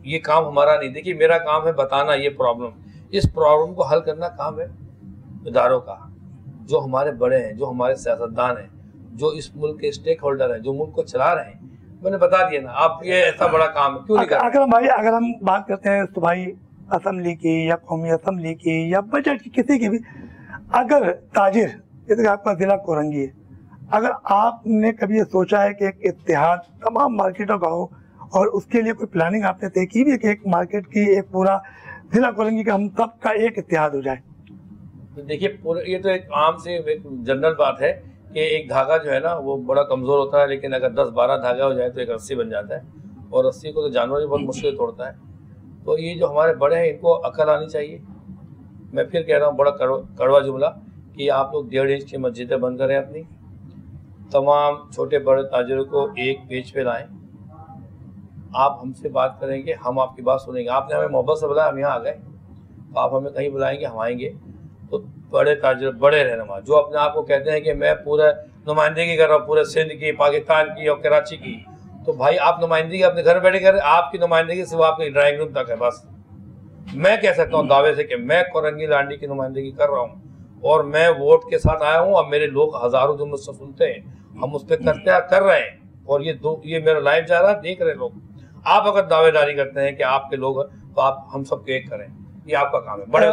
Speaker 2: ये काम हमारा नहीं। देखिए मेरा काम है बताना ये प्रॉब्लम, इस प्रॉब्लम को हल करना काम है इदारों का, जो हमारे बड़े हैं, जो हमारे सियासतदान हैं, जो इस मुल्क के स्टेक होल्डर हैं, जो मुल्क को चला रहे हैं। मैंने बता दिया ना, आप ये ऐसा बड़ा काम है क्यों नहीं कर रहे?
Speaker 1: अकरम भाई, अगर हम बात करते हैं सूबाई असम्बली की या कौमी असम्बली की या बजट की, किसी की भी, अगर ताजिर, जैसे आपका जिला कोरंगी है, अगर आपने कभी ये सोचा है कि एक इत्तेहाद तमाम मार्केटों का हो और उसके लिए कोई प्लानिंग आपने तय की भी है कि एक मार्केट की, एक पूरा जिला कोरंगी का हम सब का एक इत्तेहाद हो जाए?
Speaker 2: तो देखिए ये तो एक आम से एक जनरल बात है कि एक धागा जो है ना वो बड़ा कमज़ोर होता है, लेकिन अगर 10-12 धागा हो जाए तो एक रस्सी बन जाता है, और रस्सी को तो जानवर भी बहुत मुश्किल तोड़ता है। तो ये जो हमारे बड़े हैं इनको अकल आनी चाहिए। मैं फिर कह रहा हूँ, बड़ा कड़वा जुमला, कि आप लोग 1.5 इंच की मस्जिदें बंद करें अपनी, तमाम छोटे बड़े ताजिरों को एक पेज पे लाएं, आप हमसे बात करेंगे, हम आपकी बात सुनेंगे। आपने हमें मोहब्बत से बुलाया, हम यहाँ आ गए, तो आप हमें कहीं बुलाएंगे, हम आएंगे। तो बड़े ताजिर, बड़े रहनुमा जो अपने आप को कहते हैं कि मैं पूरा नुमाइंदगी कर रहा हूँ पूरे सिंध की, पाकिस्तान की और कराची की, तो भाई आप नुमाइंदगी अपने घर बैठे कर, आपकी नुमाइंदगी सिर्फ आपकी ड्राइंग रूम तक है बस। मैं कह सकता हूँ दावे से कि मैं कोरंगी लांडी की नुमाइंदगी कर रहा हूँ और मैं वोट के साथ आया हूँ, और मेरे लोग हजारों जो मुझसे सुनते हैं, हम उस पर कर रहे हैं, और ये मेरा लाइव जा रहा है, देख रहे लोग। आप अगर दावेदारी करते हैं कि आपके लोग, तो आप हम सबको एक करें, ये आपका काम है। बड़े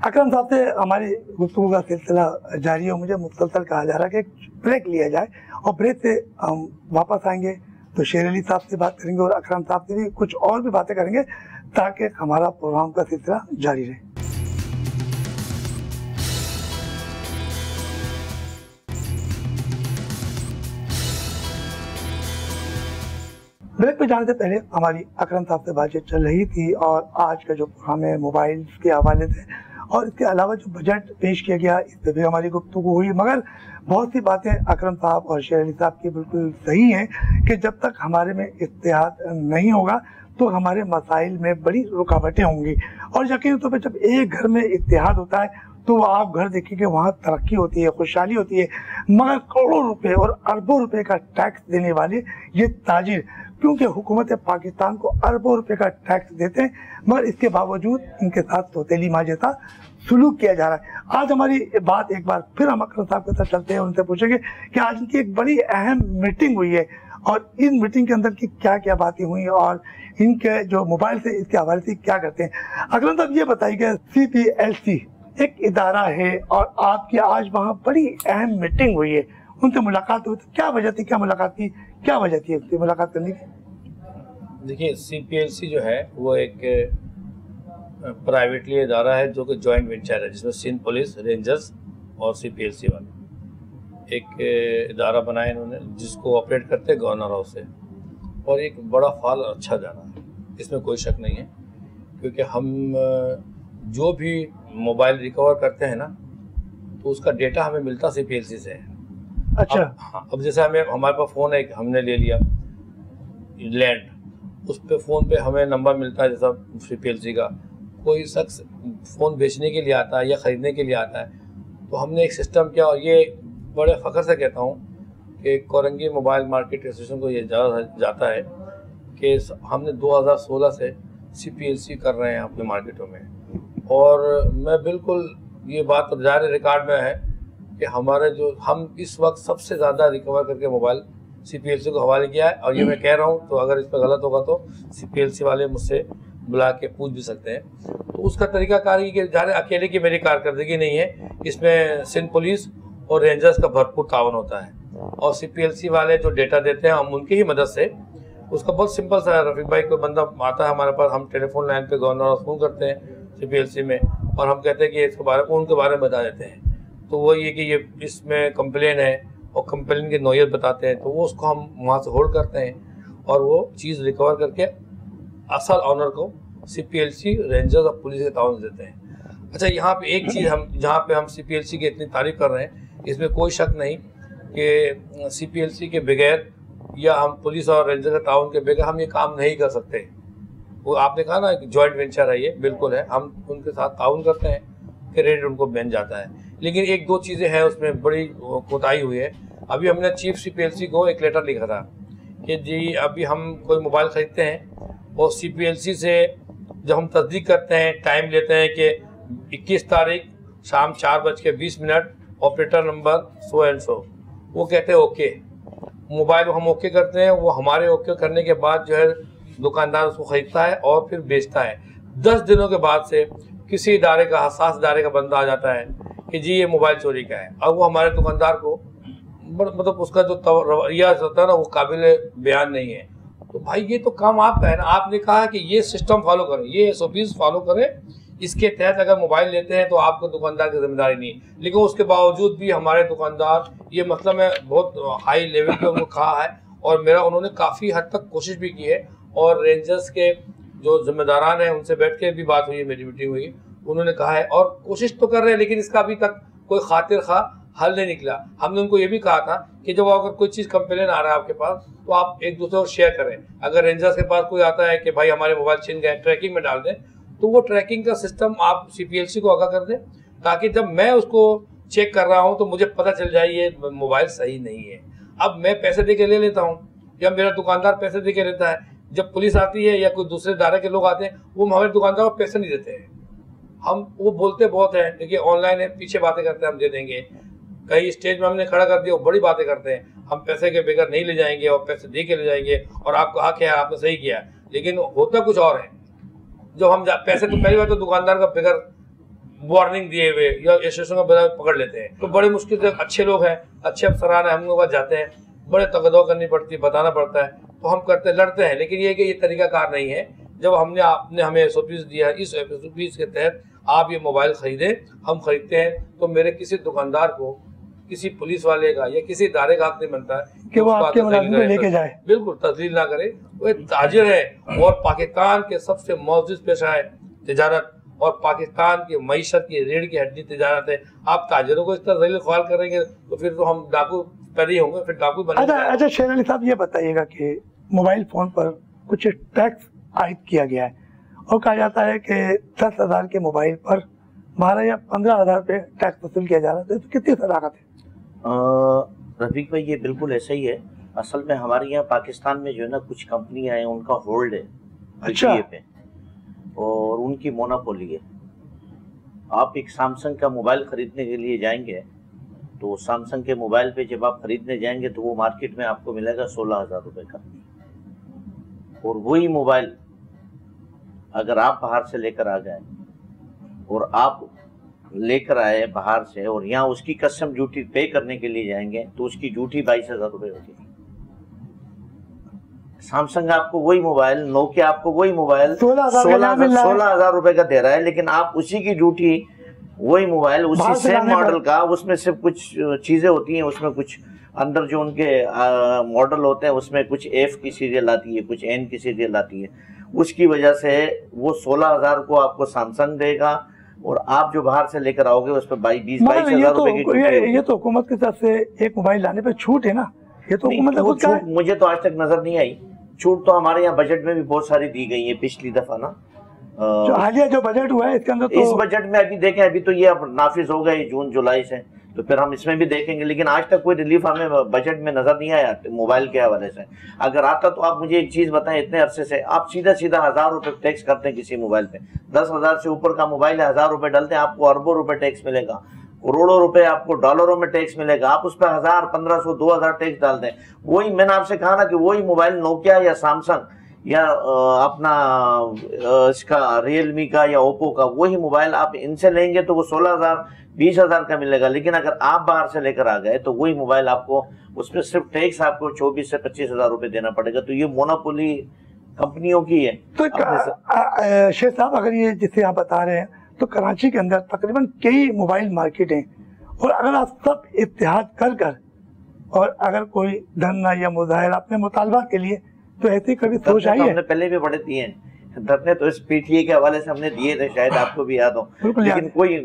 Speaker 1: अकरम साहब से हमारी गुफ्तगू का सिलसिला जारी है, मुझे मुसलसल कहा जा रहा है कि एक ब्रेक लिया जाए, और ब्रेक से हम वापस आएंगे तो शेर अली साहब से बात करेंगे और अकरम साहब से भी कुछ और भी बातें करेंगे, ताकि हमारा प्रोग्राम का सिलसिला जारी रहे। ब्रेक पे जाने से पहले हमारी अकरम साहब से बातचीत चल रही थी, और आज का जो प्रोग्राम है मोबाइल के हवाले से, और इसके अलावा जो बजट पेश किया गया, इस पर भी हमारी गुफ्तगू हुई। मगर बहुत सी बातें अकरम साहब और शेर अली साहब की बिल्कुल सही हैं कि जब तक हमारे में इत्तेहाद नहीं होगा तो हमारे मसाइल में बड़ी रुकावटें होंगी। और यकीन तौर पर जब एक घर में इत्तेहाद होता है तो आप घर देखेंगे वहाँ तरक्की होती है, खुशहाली होती है। मगर करोड़ों रुपए और अरबों रुपए का टैक्स देने वाले ये ताजिर, क्योंकि हुकूमत पाकिस्तान को अरबों रुपए का टैक्स देते हैं, मगर इसके बावजूद इनके साथ सौतेली माँ जैसा सुलूक किया जा रहा है। आज हमारी बात एक बार फिर हम अकरम साहब के साथ चलते हैं, उनसे पूछेंगे कि आज इनकी एक बड़ी अहम मीटिंग हुई है, और इन मीटिंग के अंदर की क्या क्या बातें हुई और इनके जो मोबाइल से इसके हवाले से क्या करते हैं। अकरम साहब ये बताइए कि CPLC एक इदारा है और आपकी आज वहाँ बड़ी अहम मीटिंग हुई है, उनसे मुलाकात हुई, तो क्या वजह थी, क्या मुलाकात की, क्या वजह थी उनसे मुलाकात करने की?
Speaker 2: देखिए, CPLC जो है वो एक प्राइवेटली इदारा है जो कि जॉइंट वेंचर है, जिसमें सिंध पुलिस, रेंजर्स और CPLC वाले एक इदारा बनाया इन्होंने, जिसको ऑपरेट करते हैं गवर्नर हाउस से, और एक बड़ा फाल अच्छा जा रहा है, इसमें कोई शक नहीं है। क्योंकि हम जो भी मोबाइल रिकवर करते हैं ना, तो उसका डेटा हमें मिलता CPLC से है।
Speaker 1: अच्छा।
Speaker 2: अब जैसे हमारे पास फ़ोन है, हमने ले लिया लैंड, उस पे फ़ोन पे हमें नंबर मिलता है जैसा CPLC का। कोई शख्स फ़ोन बेचने के लिए आता है या ख़रीदने के लिए आता है, तो हमने एक सिस्टम किया, और ये बड़े फ़ख्र से कहता हूँ कि कोरंगी मोबाइल मार्केट एसोसिएशन को ये जाता है कि हमने 2016 से CPLC कर रहे हैं अपने मार्केटों में। और मैं बिल्कुल, ये बात ज़ाहिर रिकॉर्ड में है कि हमारे जो हम इस वक्त सबसे ज़्यादा रिकवर करके मोबाइल CPLC को हवाले किया है। और ये मैं कह रहा हूँ, तो अगर इस पर गलत होगा तो CPLC वाले मुझसे बुला के पूछ भी सकते हैं। तो उसका तरीकाकार ये कि ज़ाहिर अकेले की मेरी कारकर्दगी नहीं है, इसमें सिंध पुलिस और रेंजर्स का भरपूर तावन होता है, और CPLC वाले जो डेटा देते हैं हम उनकी ही मदद से, उसका बहुत सिंपल सा है। रफीक भाई, कोई बंदा आता है हमारे पास, हम टेलीफोन लाइन पे गवर्नर हाउस फोन करते हैं CPLC में, और हम कहते हैं कि इसके बारे में, उनके बारे में बता देते हैं। तो वो ये कि ये इसमें कंप्लेन है, और कंप्लेन की नौयत बताते हैं, तो वो उसको हम वहाँ से होल्ड करते हैं, और वो चीज़ रिकवर करके असल ऑनर को CPLC, रेंजर्स और पुलिस के ताउन देते हैं। अच्छा, यहाँ पे एक चीज़, हम जहाँ पे हम CPLC की इतनी तारीफ कर रहे हैं, इसमें कोई शक नहीं कि CPLC के बगैर या हम पुलिस और रेंजर के ताउन के बगैर हम ये काम नहीं कर सकते। वो आपने कहा ना कि जॉइंट वेंचर है, ये बिल्कुल है, हम उनके साथ ताउन करते हैं, क्रेडिट उनको बन जाता है। लेकिन एक दो चीज़ें हैं उसमें बड़ी कोताही हुई है। अभी हमने चीफ CPLC को एक लेटर लिखा था कि जी अभी हम कोई मोबाइल ख़रीदते हैं और CPLC से जब हम तस्दीक करते हैं, टाइम लेते हैं कि 21 तारीख शाम 4:20 operator number so and so, वो कहते हैं ओके, मोबाइल हम ओके करते हैं, वो हमारे ओके करने के बाद जो है दुकानदार उसको ख़रीदता है और फिर बेचता है। 10 दिनों के बाद से किसी इदारे का, हसास इदारे का बंदा आ जाता है कि जी ये मोबाइल चोरी का है, अब वो हमारे दुकानदार को मतलब उसका जो रवैया होता है ना, वो काबिल बयान नहीं है। तो भाई ये तो काम आपका है ना, आपने कहा कि ये सिस्टम फॉलो करें, ये SOPs फॉलो करें, इसके तहत अगर मोबाइल लेते हैं तो आपको दुकानदार की जिम्मेदारी नहीं। लेकिन उसके बावजूद भी हमारे दुकानदार, ये मतलब मैं बहुत हाई लेवल पे उनको कहा है, और मेरा उन्होंने काफ़ी हद तक कोशिश भी की है, और रेंजर्स के जो जिम्मेदारान हैं उनसे बैठ के भी बात हुई है, मेरी मीटिंग हुई, उन्होंने कहा है, और कोशिश तो कर रहे हैं, लेकिन इसका अभी तक कोई खातिर खा हल नहीं निकला। हमने उनको ये भी कहा था कि जब अगर कोई चीज़ कंप्लेन आ रहा है आपके पास, तो आप एक दूसरे को शेयर करें। अगर रेंजर्स के पास कोई आता है कि भाई हमारे मोबाइल छिन गए, ट्रैकिंग में डाल दें, तो वो ट्रैकिंग का सिस्टम आप CPLC को आगाह कर दें, ताकि जब मैं उसको चेक कर रहा हूँ तो मुझे पता चल जाए ये मोबाइल सही नहीं है। अब मैं पैसे दे के ले लेता हूँ, या मेरा दुकानदार पैसे दे के लेता है, जब पुलिस आती है या कोई दूसरे दायरे के लोग आते हैं, वो हमारे दुकानदार को पैसे नहीं देते हैं। हम वो बोलते बहुत हैं, देखिए ऑनलाइन है, पीछे बातें करते हैं हम दे देंगे, कहीं स्टेज में हमने खड़ा कर दिया, वो बड़ी बातें करते हैं, हम पैसे के बगैर नहीं ले जाएंगे और पैसे दे के ले जाएंगे, और आपको हक है, आपने सही किया। लेकिन होता कुछ और है। जो हम पैसे तो पहली बार तो दुकानदार का बगैर वार्निंग दिए हुए या एसोसिएशन का बगैर पकड़ लेते हैं, तो बड़ी मुश्किल से अच्छे लोग हैं, अच्छे अफसरान हैं, हम लोग जाते हैं, बड़े तगदो करनी पड़ती है, बताना पड़ता है, तो हम करते लड़ते हैं। लेकिन ये कि ये तरीकाकार नहीं है। जब आपने हमें SOPs दिया है, इस SOPs के तहत आप ये मोबाइल खरीदें, हम खरीदते हैं, तो मेरे किसी दुकानदार को, किसी पुलिस वाले का या किसी इदारे का हक नहीं बनता है
Speaker 1: कि वो आपके मुलाजिम को लेके जाए,
Speaker 2: बिल्कुल तस्लील ना करे। वो एक ताजिर है, और पाकिस्तान के सबसे मौजूद पेशा है तिजारत, और पाकिस्तान की मईशत की रीढ़ की हड्डी तिजारत है। आप ताजिरों को इस तरह जलील ख्वाल करेंगे तो फिर तो हम डाकू पैदा ही होंगे, फिर डाकू बनेंगे।
Speaker 1: अच्छा शेर अली साहब, ये बताइएगा कि मोबाइल फोन पर कुछ टैक्स आयद किया गया है, और कहा जाता है कि 10,000 के मोबाइल पर 12 या 15,000 रुपये टैक्स वसूल किया जा रहा है, तो कितनी सदाकत है?
Speaker 3: रफीक भाई, ये बिल्कुल ऐसा ही है। असल में हमारे यहाँ पाकिस्तान में जो है ना, कुछ कंपनियां हैं, उनका होल्ड है
Speaker 1: अच्छा
Speaker 3: पे, और उनकी मोनोपोली है। आप एक सैमसंग का मोबाइल खरीदने के लिए जाएंगे, तो सैमसंग के मोबाइल पे जब आप खरीदने जाएंगे तो वो मार्केट में आपको मिलेगा 16,000 रुपये का, और वही मोबाइल अगर आप बाहर से लेकर आ जाए और आप लेकर आए बाहर से और यहाँ उसकी कस्टम ड्यूटी पे करने के लिए जाएंगे तो उसकी ड्यूटी 22,000 रुपये होगी। सैमसंग आपको वही मोबाइल, नोकिया आपको वही मोबाइल 16,000 रुपए का दे रहा है, लेकिन आप उसी की ड्यूटी वही मोबाइल उसी सेम मॉडल का, उसमें सिर्फ कुछ चीजें होती हैं, उसमें कुछ अंदर जो उनके मॉडल होते हैं उसमें कुछ एफ की सीरियल आती है, कुछ एन की सीरियल आती है, उसकी वजह से वो 16,000 को आपको सैमसंग देगा और आप जो बाहर से लेकर आओगे उस पर 22,000 रुपए की।
Speaker 1: ये तो हुकूमत की तरफ से एक मोबाइल लाने पे छूट है ना, ये तो हुकूमत ने खुद कहा है।
Speaker 3: मुझे तो आज तक नजर नहीं आई छूट, तो हमारे यहाँ बजट में भी बहुत सारी दी गई है पिछली दफा ना।
Speaker 1: जो हालिया जो बजट हुआ है इसके अंदर तो
Speaker 3: इस बजट में अभी देखें, अभी तो ये अब नाफिज हो गए जून जुलाई से, तो फिर हम इसमें भी देखेंगे, लेकिन आज तक कोई रिलीफ हमें बजट में नजर नहीं आया मोबाइल के हवाले से। अगर आता तो आप मुझे एक चीज बताएं, इतने अरसे से आप सीधा 1,000 रुपए टैक्स करते हैं किसी मोबाइल पे, 10,000 से ऊपर का मोबाइल है 1,000 रुपए डालते हैं, आपको अरबों रुपए टैक्स मिलेगा, करोड़ों रुपए आपको डॉलरों में टैक्स मिलेगा, आप उस पर 1,000, 1,500, 2,000 टैक्स डाल दें। वही मैंने आपसे कहा ना कि वही मोबाइल नोकिया या सैमसंग या अपना इसका रियलमी का या ओप्पो का वही मोबाइल आप इनसे लेंगे तो वो 16,000, 20,000 का मिलेगा, लेकिन अगर आप बाहर से लेकर आ गए तो वही मोबाइल आपको उस पर सिर्फ टैक्स आपको 24 से 25,000 रुपए देना पड़ेगा। तो ये मोनोपोली कंपनियों की है।
Speaker 1: तो शेख साहब, अगर ये जिसे आप बता रहे हैं तो कराची के अंदर तकरीबन कई मोबाइल मार्केट हैं, और अगर आप सब इत्तेहाद कर और अगर कोई धरना या मुजाहिरा अपने मुतालबा के लिए, तो ऐसी कभी सोच आई है?
Speaker 3: हमने पहले भी बड़े दिए हैं धरने, तो इस पीटीए के हवाले से हमने दिए थे, शायद आपको भी याद हो, लेकिन कोई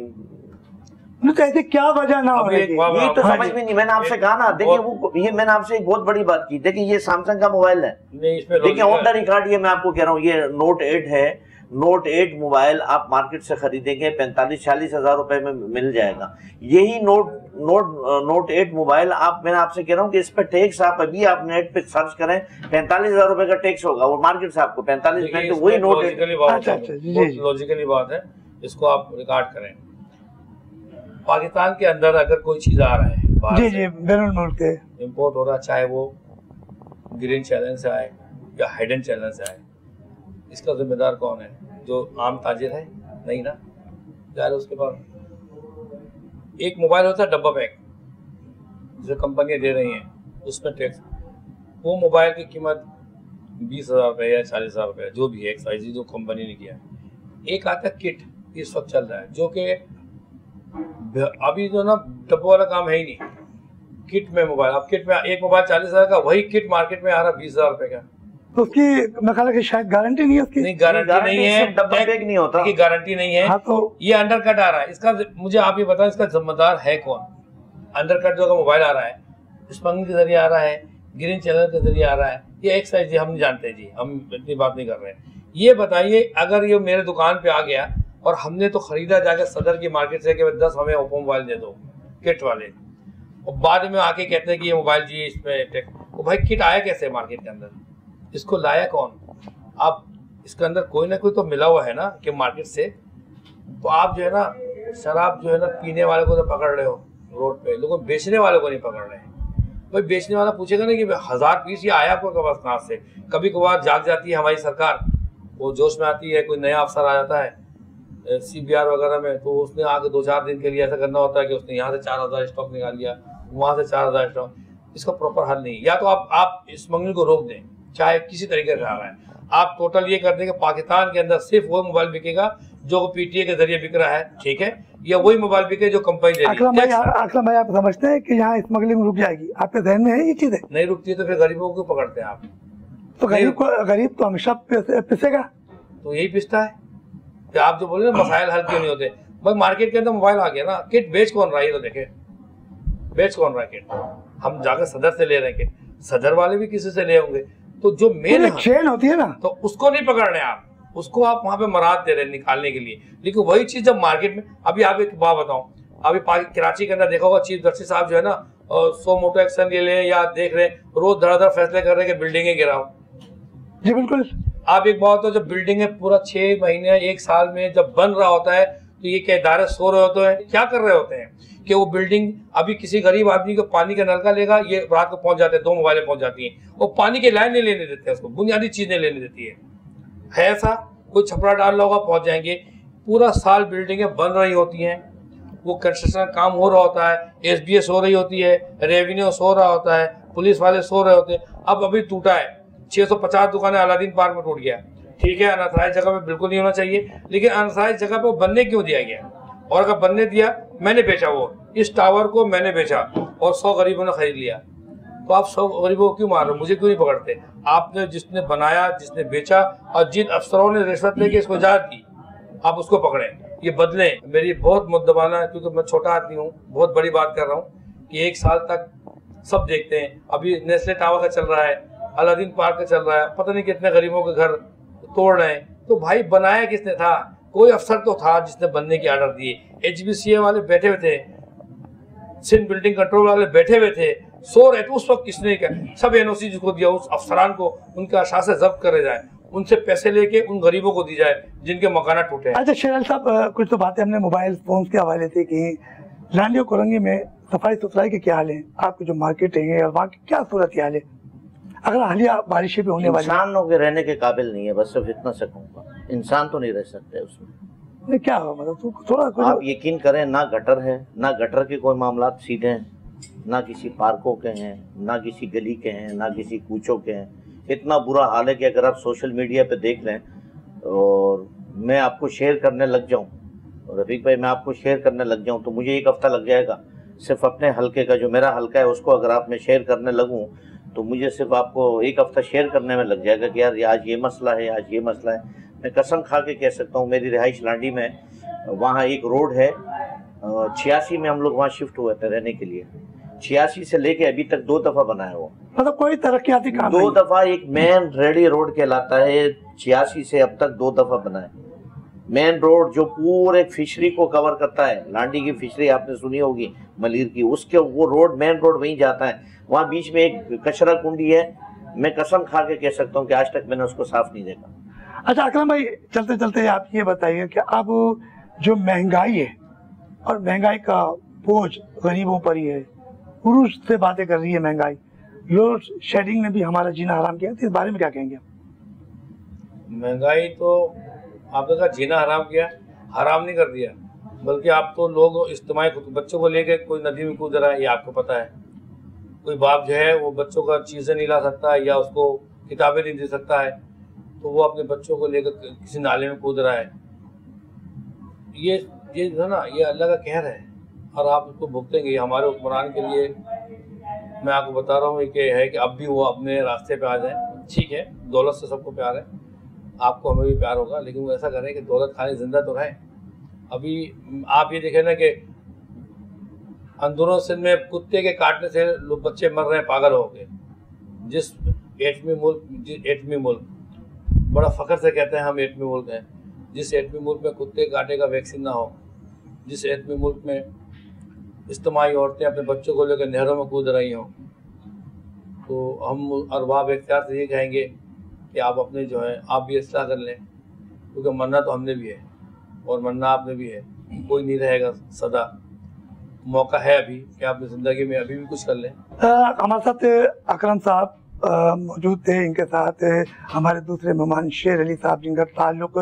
Speaker 1: तो ऐसे क्या वजह ना हो,
Speaker 3: ये तो समझ में नहीं। मैंने आपसे कहा ना, देखिए वो ये मैंने आपसे एक बहुत बड़ी बात की, देखिए ये सैमसंग का मोबाइल है, देखिए ऑन द रिकॉर्ड ये मैं आपको कह रहा हूँ, ये नोट 8 है। नोट 8 मोबाइल आप मार्केट से खरीदेंगे 45-40 हजार रुपए में मिल जाएगा। यही नोट 8 मोबाइल आप, मैंने आपसे कह रहा हूँ कि इस पर टैक्स आप अभी आप नेट पे सर्च करें 45,000 रुपए का टैक्स होगा, और मार्केट से आपको 45 में, तो वही नोट 8।
Speaker 2: लॉजिकली बात है, इसको आप रिकॉर्ड करें। पाकिस्तान के अंदर अगर कोई चीज आ रहा है
Speaker 1: जी जी बैनुल मुल्क के
Speaker 2: इम्पोर्ट हो रहा, चाहे वो ग्रीन चैलेंज से आए या हिडन चैलेंज से आए, इसका जिम्मेदार कौन है? जो आम ताजिर है? नहीं ना, यार उसके पास एक मोबाइल होता है डब्बा पैक, जो कंपनियां दे रही हैं उसमें टैक्स, वो मोबाइल की कीमत 20,000 रुपये या 40,000 रुपये जो भी है, एक्साइज जो कंपनी ने किया। एक आता है किट, इस वक्त चल रहा है, जो कि अभी जो ना डब्बा वाला काम है ही नहीं, किट में मोबाइल, अब किट में एक मोबाइल 40,000 का, वही किट मार्केट में आ रहा 20,000 रुपए का।
Speaker 1: तो उसकी मैं ख्याल है शायद गारंटी नहीं है उसकी।
Speaker 2: नहीं, गारंटी नहीं है,
Speaker 3: डब्बा पैक नहीं होता,
Speaker 2: की गारंटी नहीं है।
Speaker 1: हाँ, तो
Speaker 2: ये अंडरकट आ रहा है, इसका मुझे आप ये बताएं, इसका जिम्मेदार है कौन? अंडरकट जो मोबाइल आ रहा है स्मगलिंग के जरिए आ रहा है, ग्रीन चैनल के जरिए आ रहा है, ये एक्साइज हम नहीं जानते जी, हम इतनी बात नहीं कर रहे हैं। ये बताइए, अगर ये मेरे दुकान पे आ गया और हमने तो खरीदा जाकर सदर की मार्केट से कि 10 हमें ओप्पो मोबाइल दे दो किट वाले, और बाद में आके कहते हैं कि ये मोबाइल जी इसमें, तो भाई किट आया कैसे मार्केट के अंदर? इसको लाया कौन? आप इसके अंदर कोई ना कोई तो मिला हुआ है ना कि मार्केट से। तो आप जो है ना शराब जो है ना पीने वाले को तो पकड़ रहे हो रोड पे, लेकिन बेचने वाले को नहीं पकड़ रहे हैं। भाई बेचने वाला पूछेगा ना कि 1000 पीस ये आया आपको कहाँ से? कभी कभार जाग जाती है हमारी सरकार, वो जोश में आती है, कोई नया अफसर आ जाता है CBR वगैरह में, तो उसने आगे 2-4 दिन के लिए ऐसा करना होता है कि उसने यहाँ से 4,000 स्टॉक निकाल लिया, वहाँ से 4,000 स्टॉक। इसका प्रॉपर हल नहीं। या तो आप स्मगलिंग को रोक दें, चाहे किसी तरीके से आ रहा है, आप टोटल ये कर दें कि पाकिस्तान के अंदर सिर्फ वो मोबाइल बिकेगा जो PTA के जरिए बिक रहा है, ठीक है, या वही मोबाइल बिके जो कंपनी दे रही है।
Speaker 1: अकरम भाई, आप समझते हैं कि यहाँ स्मगलिंग रुक जाएगी? आपके ध्यान में है ये चीजें?
Speaker 2: नहीं रुकती है तो फिर गरीबों को पकड़ते हैं आप?
Speaker 1: तो गरीब तो हमेशा पिसेगा,
Speaker 2: तो यही पिसता है कि आप जो बोले ना मसाइल हल क्यों नहीं होते। भाई मार्केट के अंदर मोबाइल आ गया ना, किट बेच कौन रहा है? तो देखे बेच कौन रहा है किट? हम जाकर सदर से ले रहे हैं किट, सदर वाले भी किसी से ले होंगे, तो जो मेन
Speaker 1: चेन होती है ना,
Speaker 2: तो उसको नहीं पकड़ रहे आप, उसको आप वहां पे मराद दे रहे हैं निकालने के लिए। लेकिन वही चीज जब मार्केट में, अभी आप एक बात बताऊं, अभी कराची के अंदर देखा होगा चीफ जस्टिस साहब जो है ना 100 मोटो एक्शन ले रहे या देख रहे हैं, रोज धड़ाधड़ फैसले कर रहे हैं कि बिल्डिंगे गिराओ।
Speaker 1: जी बिल्कुल।
Speaker 2: आप एक बात हो, जब बिल्डिंग पूरा 6 महीने 1 साल में जब बन रहा होता है, तो ये क्या इदारे सो रहे होते हैं, क्या कर रहे होते हैं कि वो बिल्डिंग, अभी किसी गरीब आदमी को पानी का नलका लेगा, ये रात को पहुंच जाते हैं, 2 मोबाइलें पहुंच जाती हैं, वो पानी की लाइन नहीं लेने देते, उसको बुनियादी चीज नहीं लेने देती है ऐसा कोई छपरा डाल होगा पहुंच जाएंगे। पूरा साल बिल्डिंगें बन रही होती हैं, वो कंस्ट्रक्शन का काम हो रहा होता है, एसबीएस हो रही होती है, रेवेन्यू सो रहा होता है, पुलिस वाले सो रहे होते हैं। अब अभी टूटा है, 650 दुकानें अलादीन पार्क में टूट गया। ठीक है, अनऑथराइज जगह पे बिल्कुल नहीं होना चाहिए, लेकिन अनऑथराइज जगह पे वो बनने क्यों दिया गया? और अगर बनने दिया, मैंने बेचा, वो इस टावर को मैंने बेचा और 100 गरीबों ने खरीद लिया, तो आप 100 गरीबों को क्यों मार रहे हो? मुझे क्यों नहीं पकड़ते? आपने जिसने बनाया, जिसने बेचा और जिन अफसरों ने रिश्वत लेके इसको इजाजत की, आप उसको पकड़ें, ये बदलें। मेरी बहुत मुद्दबाना है, क्योंकि मैं छोटा आदमी हूँ, बहुत बड़ी बात कर रहा हूँ कि 1 साल तक सब देखते हैं। अभी नेस्ले टावर का चल रहा है, अलादीन पार्क का चल रहा है, पता नहीं कितने गरीबों के घर तोड़ रहे हैं। तो भाई बनाया किसने था? कोई अफसर तो था जिसने बनने की आर्डर दिए। HBCA वाले बैठे हुए थे, सिंध बिल्डिंग कंट्रोल वाले बैठे हुए थे, सो रहे थे। उस वक्त किसने किया? सब NOC जिसको दिया, उस अफसरान को उनका अशासे जब्त करे जाए, उनसे पैसे लेके उन गरीबों को दी जाए जिनके मकाना टूटे हैं।
Speaker 1: अच्छा शेर अली साहब, कुछ तो बातें हमने मोबाइल फोन के हवाले से की। लांडी और कोरंगी में सफाई सुथराई के क्या हाल है? आपकी जो मार्केट है और वहाँ की क्या सूरत हाल है? अगर हालिया बारिशें भी होने वाली,
Speaker 3: इंसानों के रहने के काबिल नहीं है, बस सिर्फ इतना से कहूँगा, इंसान तो नहीं रह सकते उसमें।
Speaker 1: क्या हो मतलब थोड़ा
Speaker 3: आप यकीन करें, ना गटर है, ना गटर के कोई मामला सीधे हैं, ना किसी पार्कों के हैं, ना किसी गली के हैं, ना किसी कूचों के हैं। इतना बुरा हाल है कि अगर आप सोशल मीडिया पे देख लें और मैं आपको शेयर करने लग जाऊं, रफीक भाई मैं आपको शेयर करने लग जाऊं, तो मुझे 1 हफ्ता लग जाएगा। सिर्फ अपने हलके का, जो मेरा हलका है, उसको अगर आप मैं शेयर करने लगूं तो मुझे सिर्फ आपको 1 हफ्ता शेयर करने में लग जाएगा कि यार आज ये मसला है, आज ये मसला है। मैं कसम खा के कह सकता हूँ, मेरी रिहाइश लांडी में, वहाँ एक रोड है, 86 में हम लोग वहाँ शिफ्ट हुए थे रहने के लिए। 86 से लेके अभी तक 2 दफा बनाया हुआ,
Speaker 1: मतलब कोई तरक्याती काम
Speaker 3: 2 दफा। एक मेन रेडी रोड कहलाता है, 86 से अब तक 2 दफा बना है। मेन रोड जो पूरे फिशरी को कवर करता है, लांडी की फिशरी आपने सुनी होगी मलीर की, उसके वो रोड, मेन रोड वहीं जाता है। वहाँ बीच में एक कचरा कुंडी है, मैं कसम खा के कह सकता हूँ कि आज तक मैंने उसको साफ नहीं देखा।
Speaker 1: अच्छा अकरम भाई, चलते चलते आप ये बताइए कि अब जो महंगाई है और महंगाई का बोझ गरीबों पर ही है, पुरुष से बातें कर रही है महंगाई, लोड शेडिंग ने भी हमारा जीना हराम किया, तो इस बारे में क्या कहेंगे?
Speaker 2: महंगाई तो आपने कहा जीना हराम किया, हराम नहीं कर दिया, बल्कि आप तो लोग इज्तिमाई बच्चों को लेकर कोई नदी में कूद रहा है, ये आपको पता है। कोई बाप जो है वो बच्चों का चीज़ें नहीं ला सकता है या उसको किताबें नहीं दे सकता है, तो वो अपने बच्चों को लेकर किसी नाले में कूद रहा है। ये जो है ना, ये अल्लाह का कहर है और आप उसको भुगतेंगे। हमारे हुक्मरान के लिए मैं आपको बता रहा हूँ कि है कि अब भी वो अपने रास्ते पे आ जाए। ठीक है, दौलत से सबको प्यार है, आपको हमें भी प्यार होगा, लेकिन वो ऐसा करें कि दौलत खाने जिंदा तो रहे। अभी आप ये देखें ना कि अंदरूनी सिंध में कुत्ते के काटने से लोग बच्चे मर रहे हैं पागल हो गए। जिस एटमी मुल्क बड़ा फ़ख्र से कहते हैं हम एटमी मुल्क हैं, जिस एटमी मुल्क में कुत्ते काटे का वैक्सीन ना हो, जिस एटमी मुल्क में इज्तिमाई औरतें अपने बच्चों को लेकर नहरों में कूद रही हों, तो हम अरबाब इख्तियार से ये कहेंगे कि आप अपने जो है आप भी इस्लाह कर लें, क्योंकि मरना तो हमने भी है और मरना आपने भी है, कोई नहीं रहेगा सदा। मौका है अभी कि आप ज़िंदगी में अभी भी कुछ कर लें।
Speaker 1: हमारे साथ अकरम साहब मौजूद थे, इनके साथ हमारे दूसरे मेहमान शेर अली साहब, जिनका ताल्लुक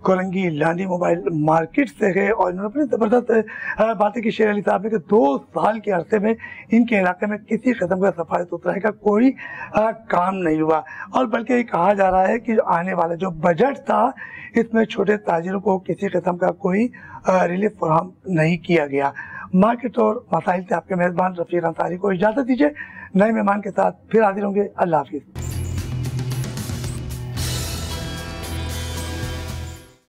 Speaker 1: कोरंगी लांडी मोबाइल मार्केट से है, और इन्होंने अपनी ज़बरदस्त बातें की शेर अली साहब ने कि 2 साल के अरसे में इनके इलाके में किसी किस्म का सफाई सुथराई का कोई काम नहीं हुआ, और बल्कि कहा जा रहा है कि आने वाला जो बजट था इसमें छोटे ताजिरों को किसी किस्म का कोई रिलीफ फराहम नहीं किया गया। मार्केट और मसाइल से आपके मेज़बान रफ़ीक अंसारी को इजाज़त दीजिए। नए मेहमान के साथ फिर हाजिर होंगे। अल्लाह हाफिज़।